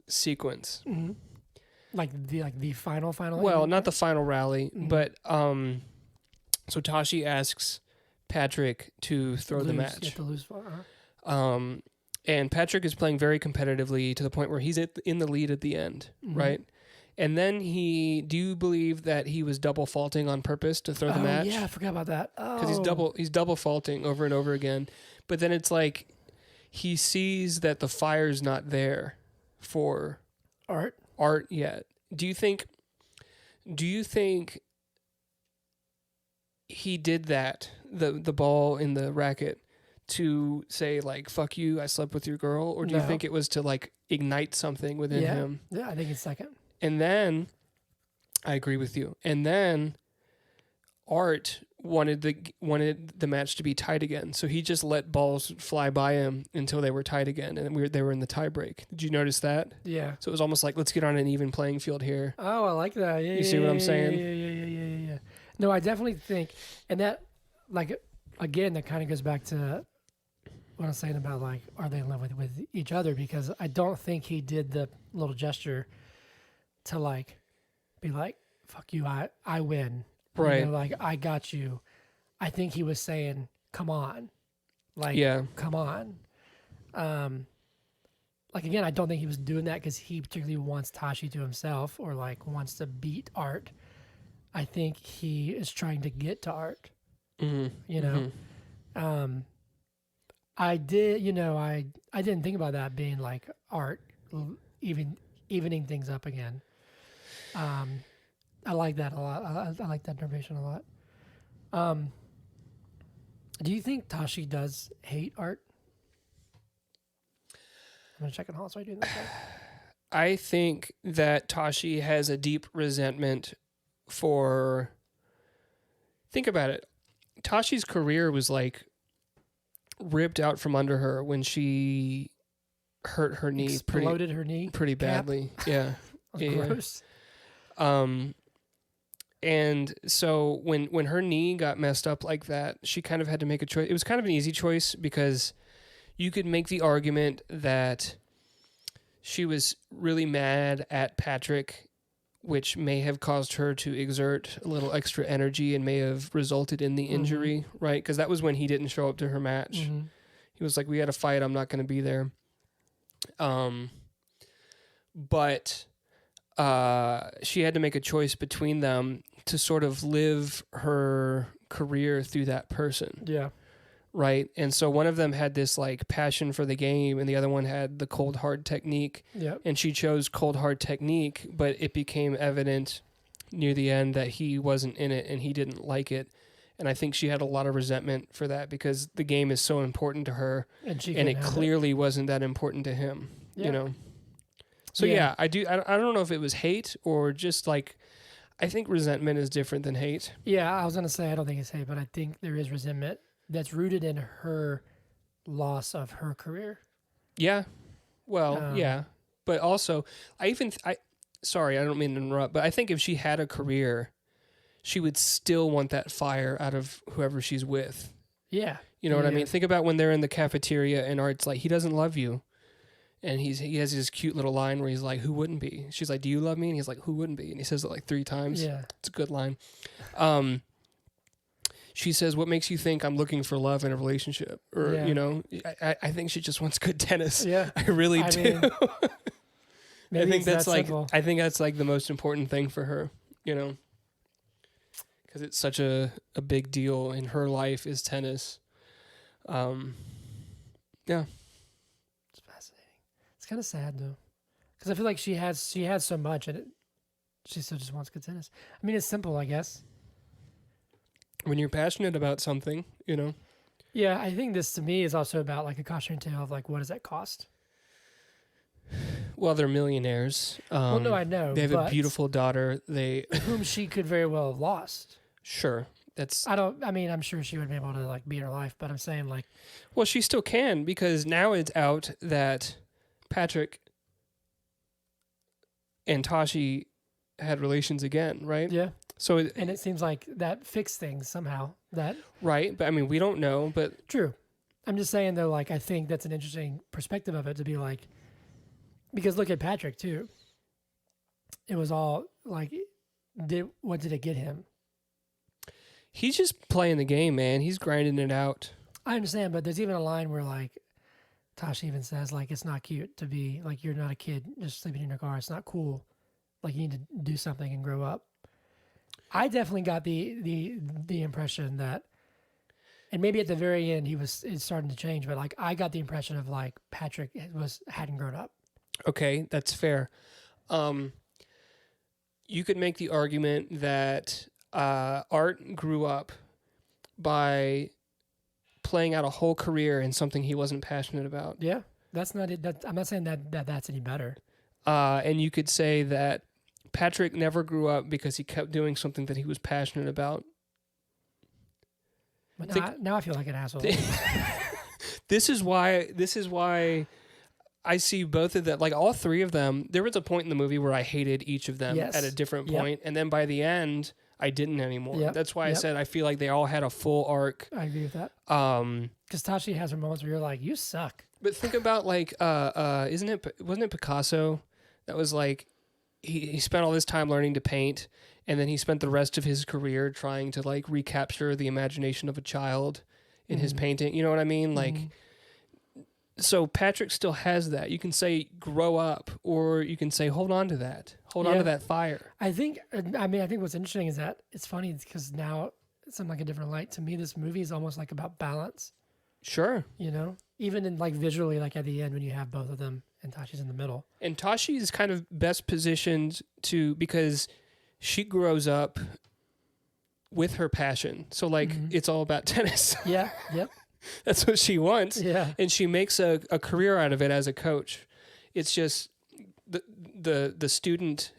sequence. Mm-hmm. Like the final. Well, not the final rally, but so Tashi asks Patrick to throw the match. You have to lose. And Patrick is playing very competitively to the point where he's in the lead at the end, right? And then do you believe that he was double faulting on purpose to throw the match? Yeah, I forgot about that. Oh, because he's double faulting over and over again. But then it's like he sees that the fire's not there for Art yet. Do you think he did that, the ball in the racket, to say like, fuck you, I slept with your girl? Or do you think it was to like ignite something within him? Yeah, I think it's second. And then, I agree with you. And then Art wanted the match to be tight again. So he just let balls fly by him until they were tight again. And they were in the tie break. Did you notice that? Yeah. So it was almost like, let's get on an even playing field here. Oh, I like that. Yeah, you see what I'm saying? Yeah. No, I definitely think, and that, like, again, that kind of goes back to what I'm saying about, like, are they in love with each other? Because I don't think he did the little gesture to, like, be like, fuck you, I win. Right. You know, like, I got you. I think he was saying, come on. Like, come on. Like, again, I don't think he was doing that because he particularly wants Tashi to himself or, like, wants to beat Art. I think he is trying to get to Art. Mm-hmm. You know? I didn't think about that being, like, Art evening things up again. I like that a lot. I like that narration a lot. Do you think Tashi does hate Art? I'm gonna check it out. So I do this. I think that Tashi has a deep resentment for. Think about it. Tashi's career was like ripped out from under her when she hurt her knee. Exploded her knee. Pretty badly. Yeah. Gross. And so when her knee got messed up like that, she kind of had to make a choice. It was kind of an easy choice because you could make the argument that she was really mad at Patrick, which may have caused her to exert a little extra energy and may have resulted in the injury, right? Because that was when he didn't show up to her match. Mm-hmm. He was like, we had a fight, I'm not going to be there. But she had to make a choice between them to sort of live her career through that person. Yeah. Right. And so one of them had this like passion for the game and the other one had the cold hard technique. Yeah. And she chose cold hard technique, but it became evident near the end that he wasn't in it and he didn't like it. And I think she had a lot of resentment for that because the game is so important to her and it clearly wasn't that important to him, you know? So yeah, I don't know if it was hate or just like, I think resentment is different than hate. Yeah, I was going to say, I don't think it's hate, but I think there is resentment that's rooted in her loss of her career. Yeah. Well, yeah. But also, sorry, I don't mean to interrupt, but I think if she had a career, she would still want that fire out of whoever she's with. Yeah. You know what I mean? Think about when they're in the cafeteria and Art's like, he doesn't love you. And he has his cute little line where he's like, who wouldn't be? She's like, do you love me? And he's like, who wouldn't be? And he says it like 3 times. Yeah. It's a good line. She says, what makes you think I'm looking for love in a relationship? Or, you know, I think she just wants good tennis. Yeah. I really do. I think that's like, simple. I think that's like the most important thing for her, you know, because it's such a big deal in her life is tennis. Yeah. It's kind of sad though, because I feel like she has so much, and she still just wants good tennis. I mean, it's simple, I guess. When you're passionate about something, you know. Yeah, I think this to me is also about like a cautionary tale of like, what does that cost? Well, they're millionaires. Well, no, I know. They have a beautiful daughter. Whom she could very well have lost. Sure. I'm sure she would be able to like be in her life, but I'm saying like. Well, she still can because now it's out that Patrick and Tashi had relations again, right? Yeah. So and it seems like that fixed things somehow. Right, but I mean, we don't know, but true. I'm just saying though, like I think that's an interesting perspective of it to be like, because look at Patrick too. It was all like, what did it get him? He's just playing the game, man. He's grinding it out. I understand, but there's even a line where like Tashi even says like it's not cute to be like you're not a kid just sleeping in your car. It's not cool. Like you need to do something and grow up. I definitely got the impression that, and maybe at the very end it's starting to change, but like I got the impression of like Patrick hadn't grown up. Okay, that's fair. You could make the argument that Art grew up by playing out a whole career in something he wasn't passionate about. Yeah, that's not it. I'm not saying that's any better. And you could say that Patrick never grew up because he kept doing something that he was passionate about. But now I feel like an asshole. This is why I see both of them, like all 3 of them. There was a point in the movie where I hated each of them at a different point, and then by the end, I didn't anymore. Yep. That's why I said I feel like they all had a full arc. I agree with that. Because Tashi has her moments where you're like, you suck. But think about like, wasn't it Picasso that was like, he spent all this time learning to paint, and then he spent the rest of his career trying to like recapture the imagination of a child in his painting. You know what I mean? Like, so Patrick still has that. You can say grow up, or you can say hold on to that. Hold on to that fire. I think what's interesting is that it's funny because now it's in like a different light. To me, this movie is almost like about balance. Sure. You know, even in like visually, like at the end when you have both of them and Tashi's in the middle. And Tashi is kind of best positioned because she grows up with her passion. So like it's all about tennis. Yeah. Yep. That's what she wants. Yeah. And she makes a career out of it as a coach. It's just the student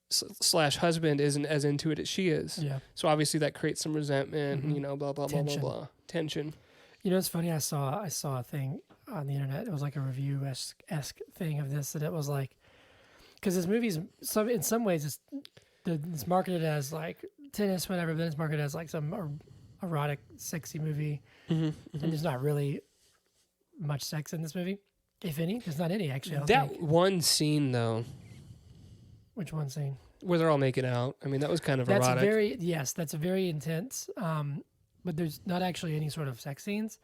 slash husband isn't as into it as she is. Yeah. So obviously that creates some resentment, Mhm. you know, blah, blah, blah, blah, blah. Tension. You know, it's funny. I saw a thing on the internet. It was like a review-esque thing of this, and it was like, because this movie's in some ways it's marketed as like tennis, whatever, but then it's marketed as like some erotic, sexy movie, and there's not really much sex in this movie, if any. There's not any actually. I don't That think. one scene though, Which one scene? where they're all making out. I mean, that was kind of erotic. That's very intense. But there's not actually any sort of sex scenes.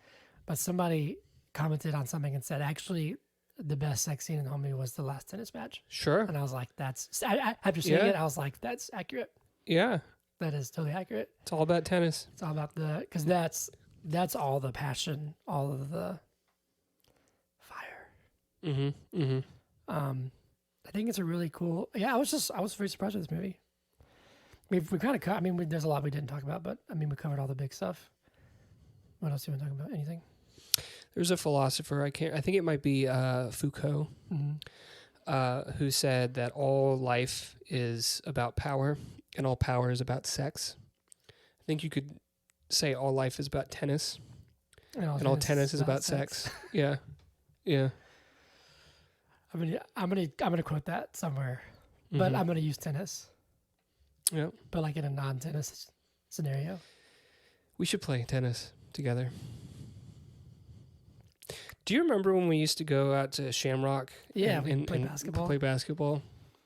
But somebody commented on something and said, actually, the best sex scene in the whole movie was the last tennis match. Sure. And I was like, after seeing it, I was like, that's accurate. Yeah. That is totally accurate. It's all about tennis. It's all about because that's all the passion, all of the fire. Mm-hmm. Mm-hmm. I think it's a really cool. Yeah, I was very surprised with this movie. We kind of I mean, there's a lot we didn't talk about, but I mean, we covered all the big stuff. What else do you want to talk about? Anything? There's a philosopher, I think it might be Foucault, who said that all life is about power and all power is about sex. I think you could say all life is about tennis and all tennis is about sex. Yeah. Yeah. I'm gonna quote that somewhere, but I'm gonna use tennis. Yeah. But like in a non-tennis scenario. We should play tennis together. Do you remember when we used to go out to Shamrock? Yeah, and play basketball. Play basketball.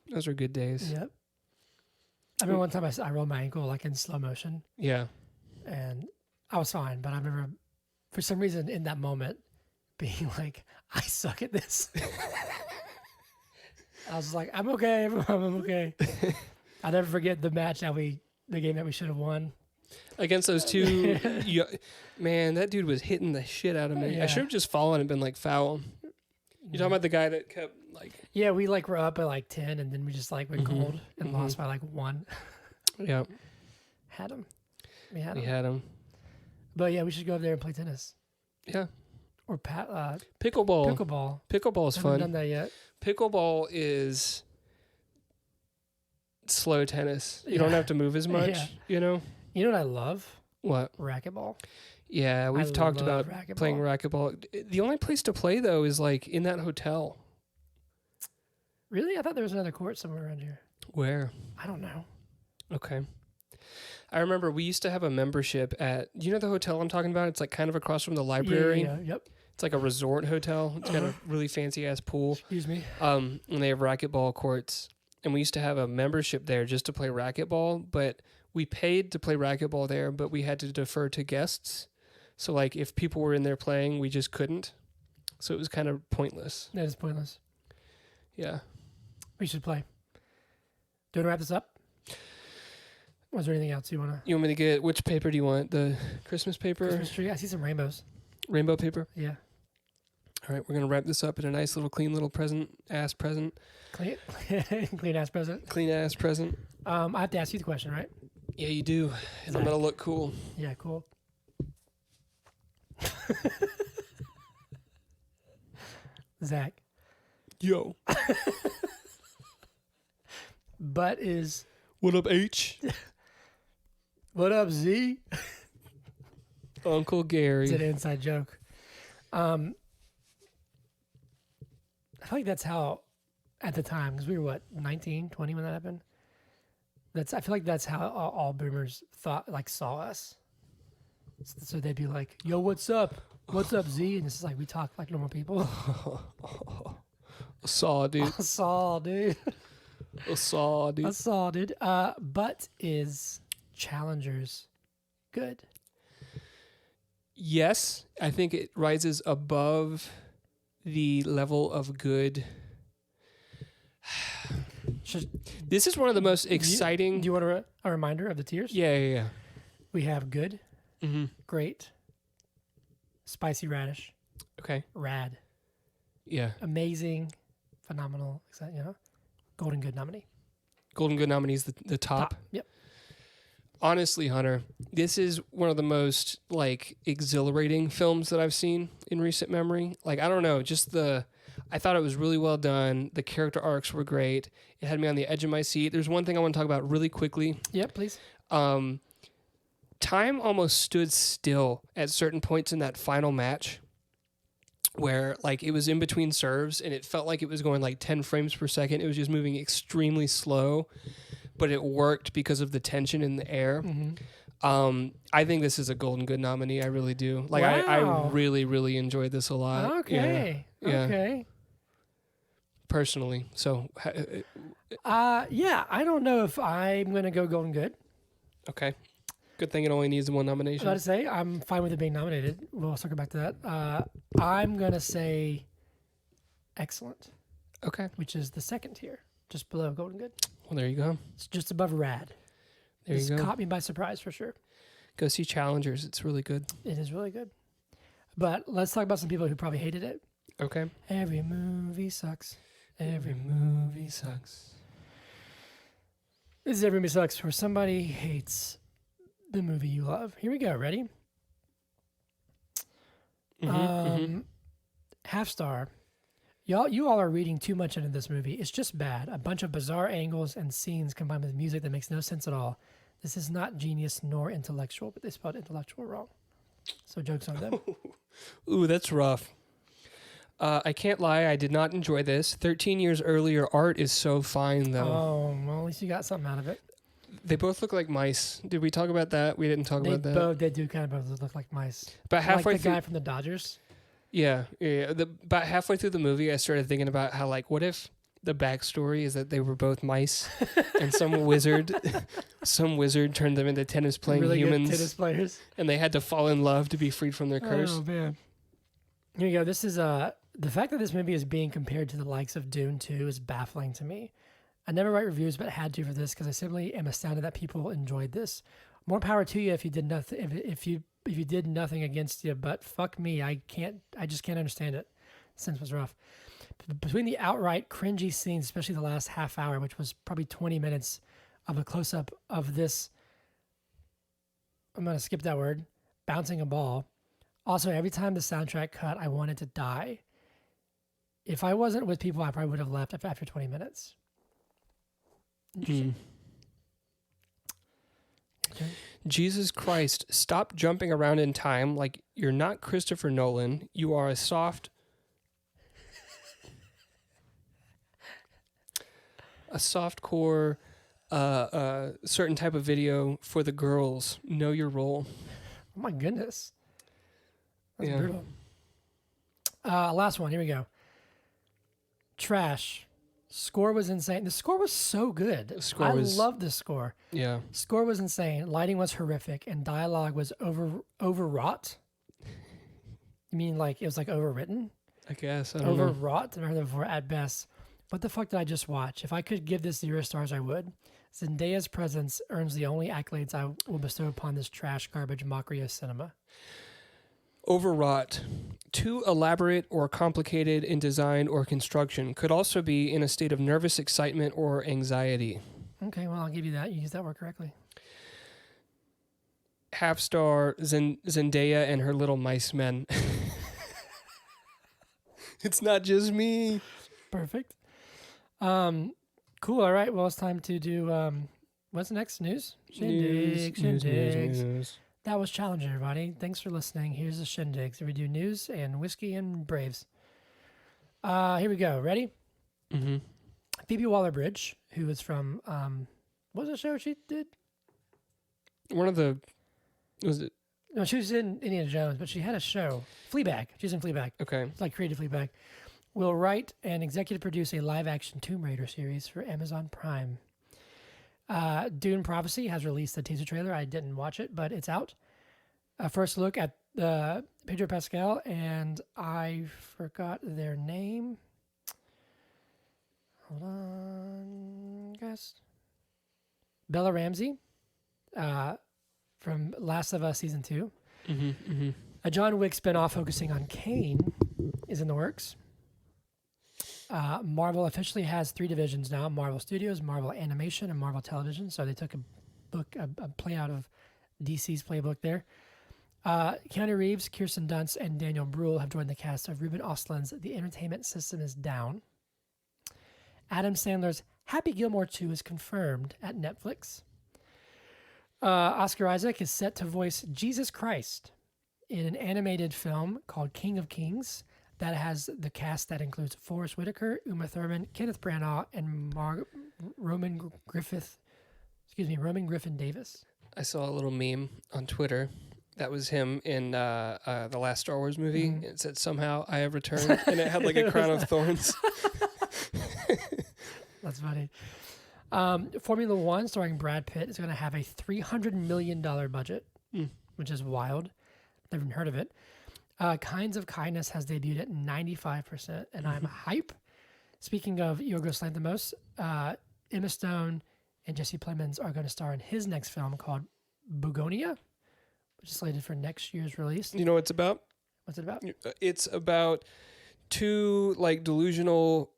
Those were good days. Yep. I remember one time I rolled my ankle like in slow motion. Yeah. And I was fine, but I remember for some reason in that moment being like, I suck at this. I was like, I'm okay, I'm okay. I'll never forget the game that we should have won. Against those two, man, that dude was hitting the shit out of me. Yeah. I should have just fallen and been like foul. You talking about the guy that kept like? Yeah, we like were up at like 10, and then we just like went cold and lost by like 1. Yeah, had him. We had him. But yeah, we should go up there and play tennis. Yeah, or pickleball. Pickleball is I fun. haven't done that yet. Pickleball is slow tennis. You don't have to move as much. Yeah. You know. You know what I love? What? Racquetball. Yeah, we've talked about racquetball. playing racquetball. The only place to play though is like in that hotel. Really? I thought there was another court somewhere around here. Where? I don't know. Okay. I remember we used to have a membership at, you know the hotel I'm talking about? It's like kind of across from the library. Yeah, yep. It's like a resort hotel. It's got a really fancy ass pool. Excuse me. And they have racquetball courts. And we used to have a membership there just to play racquetball, but we paid to play racquetball there, but we had to defer to guests. So like if people were in there playing, we just couldn't. So it was kind of pointless. That is pointless. Yeah. We should play. Do you want to wrap this up? Was there anything else you want to? You want me to get, which paper do you want? The Christmas paper? Christmas tree? I see some rainbows. Rainbow paper? Yeah. All right, we're going to wrap this up in a nice little clean little present. Clean ass present. Clean ass present. I have to ask you the question, right? Yeah, you do. And I'm going to look cool. Yeah, cool. Zach. Yo. Butt is... What up, H? What up, Z? Uncle Gary. It's an inside joke. I feel like that's how, at the time, because we were, 19, 20 when that happened? I feel like that's how all boomers saw us. So they'd be like, yo, what's up? What's up, Z? And it's just like, we talk like normal people. Saw, dude. Saw, dude. Saw, dude. Saw, dude. But is Challengers good? Yes, I think it rises above the level of good. This is one of the most exciting. Do you want a reminder of the tiers? Yeah. We have good, Mm-hmm. great, spicy radish, Okay. rad, Yeah. amazing, phenomenal, golden good nominee. Golden Good nominee is the top. Yep. honestly, Hunter, this is one of the most like exhilarating films that I've seen in recent memory. Like, I don't know, I thought it was really well done. The character arcs were great. It had me on the edge of my seat. There's one thing I want to talk about really quickly. Yep, please. Time almost stood still at certain points in that final match where like it was in between serves and it felt like it was going like 10 frames per second. It was just moving extremely slow, but it worked because of the tension in the air. I think this is a Golden Good nominee. I really do. Like, Wow. I really, really enjoyed this a lot. Okay. Yeah. Okay. Personally. So, Yeah, I don't know if I'm going to go Golden Good. okay. Good thing it only needs one I was nomination. about to say, I'm fine with it being nominated. We'll circle back to that. I'm going to say excellent, Okay. which is the second tier, just below Golden Good. Well, there you go. It's just above rad. There you This go. caught me by surprise for sure. Go see Challengers. It's really good. It is really good. But let's talk about some people who probably hated it. Okay. Every movie sucks. Every movie sucks. This is Every Movie Sucks, where somebody hates the movie you love. Here we go. Ready? Half star. You all are reading too much into this movie. It's just bad. A bunch of bizarre angles and scenes combined with music that makes no sense at all. This is not genius nor intellectual, but they spelled intellectual wrong. So joke's on them. Ooh, that's rough. I can't lie, I did not enjoy this. 13 years earlier, art is so fine, though. Oh, well, at least you got something out of it. They both look like mice. Did we talk about that? We didn't talk about that. They do kind of both look like mice. But halfway like the through, guy from the Dodgers. yeah. About halfway through the movie, I started thinking about how, like, what if the backstory is that they were both mice, and some wizard turned them into tennis-playing Really humans, good tennis players. and they had to fall in love to be freed from their curse. Oh man. Here you go. This is the fact that this movie is being compared to the likes of Dune 2 is baffling to me. I never write reviews, but had to for this because I simply am astounded that people enjoyed this. More power to you if you did nothing. If you did nothing against you, but fuck me, I just can't understand it. Sense was rough. Between the outright cringy scenes, especially the last half hour, which was probably 20 minutes of a close up of this. I'm gonna skip that word. Bouncing a ball. Also, every time the soundtrack cut, I wanted to die. If I wasn't with people, I probably would have left after 20 minutes. Interesting. Okay. Jesus Christ, stop jumping around in time like you're not Christopher Nolan. You are a softcore, certain type of video for the girls. Know your role. Oh my goodness. That's Yeah. brutal. Last one. Here we go. Trash. Score was insane. The score was so good. I love this score. Yeah. Score was insane. Lighting was horrific, and dialogue was overwrought. You mean like it was like overwritten? I guess. I don't know. Overwrought. I've heard that before at best. What the fuck did I just watch? If I could give this 0 stars, I would. Zendaya's presence earns the only accolades I will bestow upon this trash, garbage mockery of cinema. Overwrought. Too elaborate or complicated in design or construction. Could also be in a state of nervous excitement or anxiety. Okay, well, I'll give you that. You used that word correctly. Half star Zendaya and her little mice men. It's not just me. Perfect. Cool. All right. Well, it's time to do what's next? News? Shindigs. News. That was Challenge, everybody. Thanks for listening. Here's the Shindigs. We do news and whiskey and Braves. Here we go. Ready? Mm-hmm. Phoebe Waller-Bridge, who is from what was the show she did? Was it? No, she was in Indiana Jones, but she had a show. Fleabag. She's in Fleabag. Okay. It's like creative Fleabag. Will write and executive produce a live-action Tomb Raider series for Amazon Prime. Dune Prophecy has released a teaser trailer. I didn't watch it, but it's out. First look at Pedro Pascal, and I forgot their name. Hold on, guys. Bella Ramsey from Last of Us Season 2. Mm-hmm, mm-hmm. A John Wick spinoff focusing on Kane is in the works. Marvel officially has 3 divisions now: Marvel Studios, Marvel Animation, and Marvel Television. So they took a book, a play out of DC's playbook there. Keanu Reeves, Kirsten Dunst, and Daniel Bruhl have joined the cast of Ruben Östlund's The Entertainment System is Down. Adam Sandler's Happy Gilmore 2 is confirmed at Netflix. Oscar Isaac is set to voice Jesus Christ in an animated film called King of Kings that has the cast that includes Forrest Whitaker, Uma Thurman, Kenneth Branagh, and Roman Griffin Davis. I saw a little meme on Twitter. That was him in the last Star Wars movie. Mm-hmm. It said, "Somehow I have returned," and it had like a crown of thorns. That's funny. Formula One, starring Brad Pitt, is going to have a $300 million budget, which is wild. Never even heard of it. Kinds of Kindness has debuted at 95%, and I'm hype. Speaking of Yorgos Lanthimos, Emma Stone and Jesse Plemons are going to star in his next film called Bugonia, which is slated for next year's release. You know what it's about? What's it about? It's about two delusional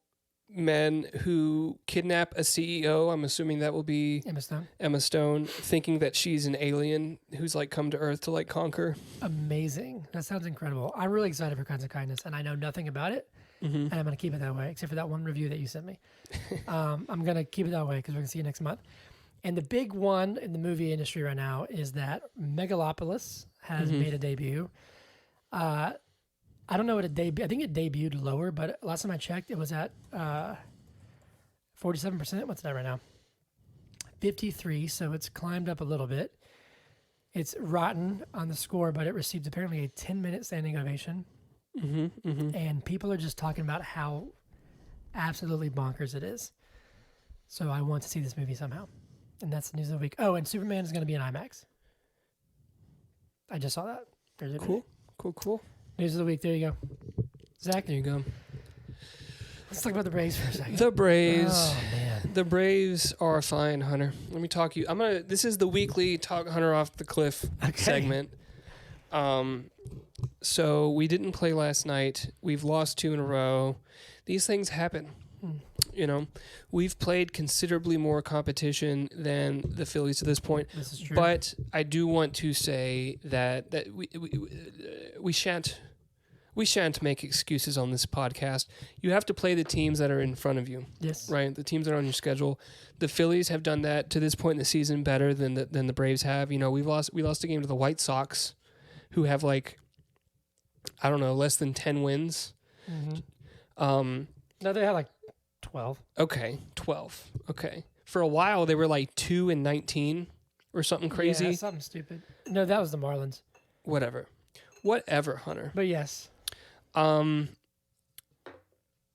men who kidnap a CEO. I'm assuming that will be Emma Stone, thinking that she's an alien who's come to Earth to conquer. Amazing. That sounds incredible. I'm really excited for Kinds of Kindness, and I know nothing about it, and I'm going to keep it that way, except for that one review that you sent me. I'm going to keep it that way because we're going to see you next month. And the big one in the movie industry right now is that Megalopolis has made a debut. I don't know what it debuted. I think it debuted lower, but last time I checked, it was at 47%. What's that right now? 53, so it's climbed up a little bit. It's rotten on the score, but it received apparently a 10-minute standing ovation. And people are just talking about how absolutely bonkers it is. So I want to see this movie somehow. And that's the news of the week. Oh, and Superman is going to be in IMAX. I just saw that. Cool. News of the week. There you go. Zach. There you go. Let's talk about the Braves for a second. The Braves. Oh, man. The Braves are fine, Hunter. Let me talk you. This is the weekly Talk Hunter Off the Cliff segment. So we didn't play last night. We've lost 2 in a row. These things happen. We've played considerably more competition than the Phillies at this point. This is true. But I do want to say that we shan't make excuses on this podcast. You have to play the teams that are in front of you. Yes. Right? The teams that are on your schedule. The Phillies have done that to this point in the season better than the Braves have. We lost a game to the White Sox, who have less than 10 wins. No, they had 12. Okay, 12. Okay. For a while, they were 2-19 or something crazy. Yeah, something stupid. No, that was the Marlins. Whatever, Hunter. But yes.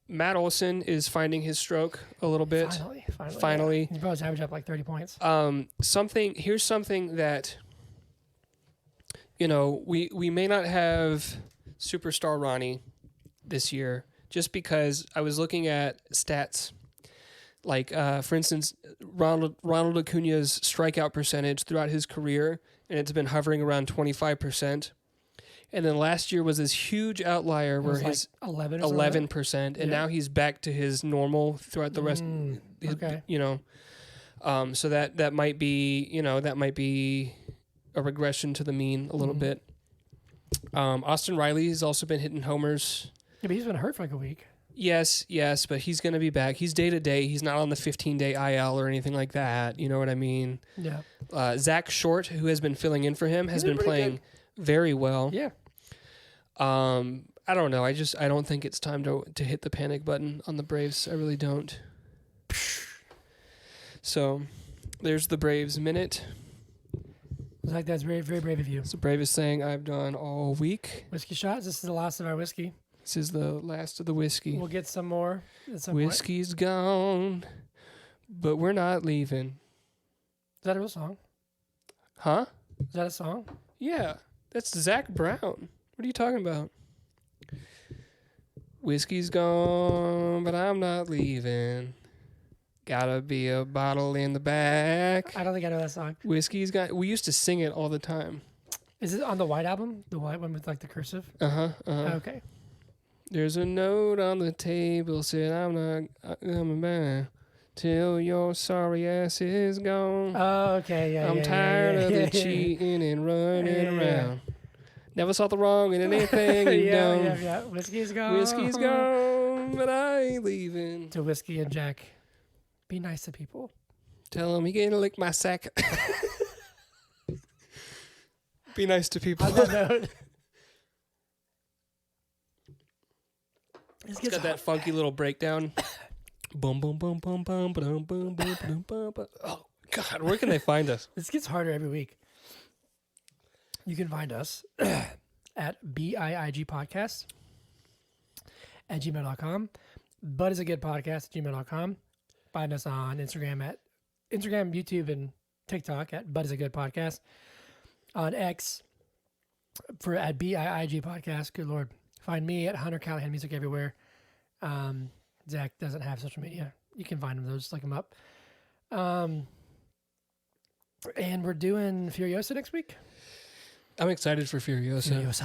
Matt Olson is finding his stroke a little bit. Finally. Yeah. He's probably averaged up 30 points. Here's something that, we may not have superstar Ronnie this year, just because I was looking at stats, for instance, Ronald Acuna's strikeout percentage throughout his career, and it's been hovering around 25%. And then last year was this huge outlier where his 11%, and now he's back to his normal throughout the rest. Okay. So that might be a regression to the mean a little bit. Austin Riley has also been hitting homers. Yeah, but he's been hurt for a week. Yes, but he's going to be back. He's day-to-day. He's not on the 15-day IL or anything like that. You know what I mean? Yeah. Zach Short, who has been filling in for him, has been playing very well. Yeah. I don't know. I don't think it's time to hit the panic button on the Braves. I really don't. So, there's the Braves minute. Zach, that's very, very brave of you. It's the bravest thing I've done all week. Whiskey shots. This is the last of our whiskey. This is the last of the whiskey. We'll get some more at some Whiskey's gone, but we're not leaving. Is that a real song? Huh? Is that a song? Yeah. That's Zach Brown. What are you talking about? Whiskey's gone, but I'm not leaving. Gotta be a bottle in the back. I don't think I know that song. Whiskey's gone. We used to sing it all the time. Is it on the White album? The White one with the cursive? Okay. There's a note on the table said I'm not coming back. till your sorry ass is gone. Oh, okay, yeah. I'm yeah, tired yeah, of yeah, the cheating and running Yeah. around. Never saw the wrong in anything you done. Yeah. Whiskey's gone. Whiskey's gone, but I ain't leaving. To Whiskey and Jack, be nice to people. Tell him he gonna lick my sack. Be nice to people. On that note, It's got that funky little breakdown. Boom, boom, boom, boom, boom, boom, boom, boom, boom, boom, boom. Oh, God, where can they find us? This gets harder every week. You can find us at BIIG Podcast at gmail.com. But is a good podcast at gmail.com. Find us on Instagram, YouTube, and TikTok at But is a good podcast. On X at BIIG Podcast. Good Lord. Find me at Hunter Callahan Music everywhere. Zach doesn't have social media. You can find him though. Just look him up. And we're doing Furiosa next week. I'm excited for Furiosa.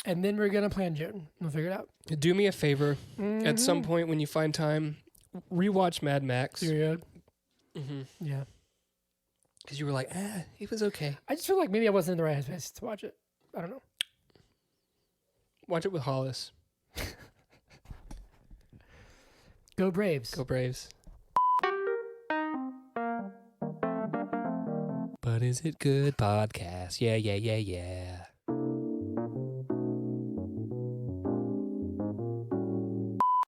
And then we're going to plan June. We'll figure it out. Do me a favor. At some point when you find time, rewatch Mad Max. Period. Yeah. Because you were like, it was okay. I just feel like maybe I wasn't in the right headspace to watch it. I don't know. Watch it with Hollis. Go Braves. Go Braves. But is it good podcast? Yeah.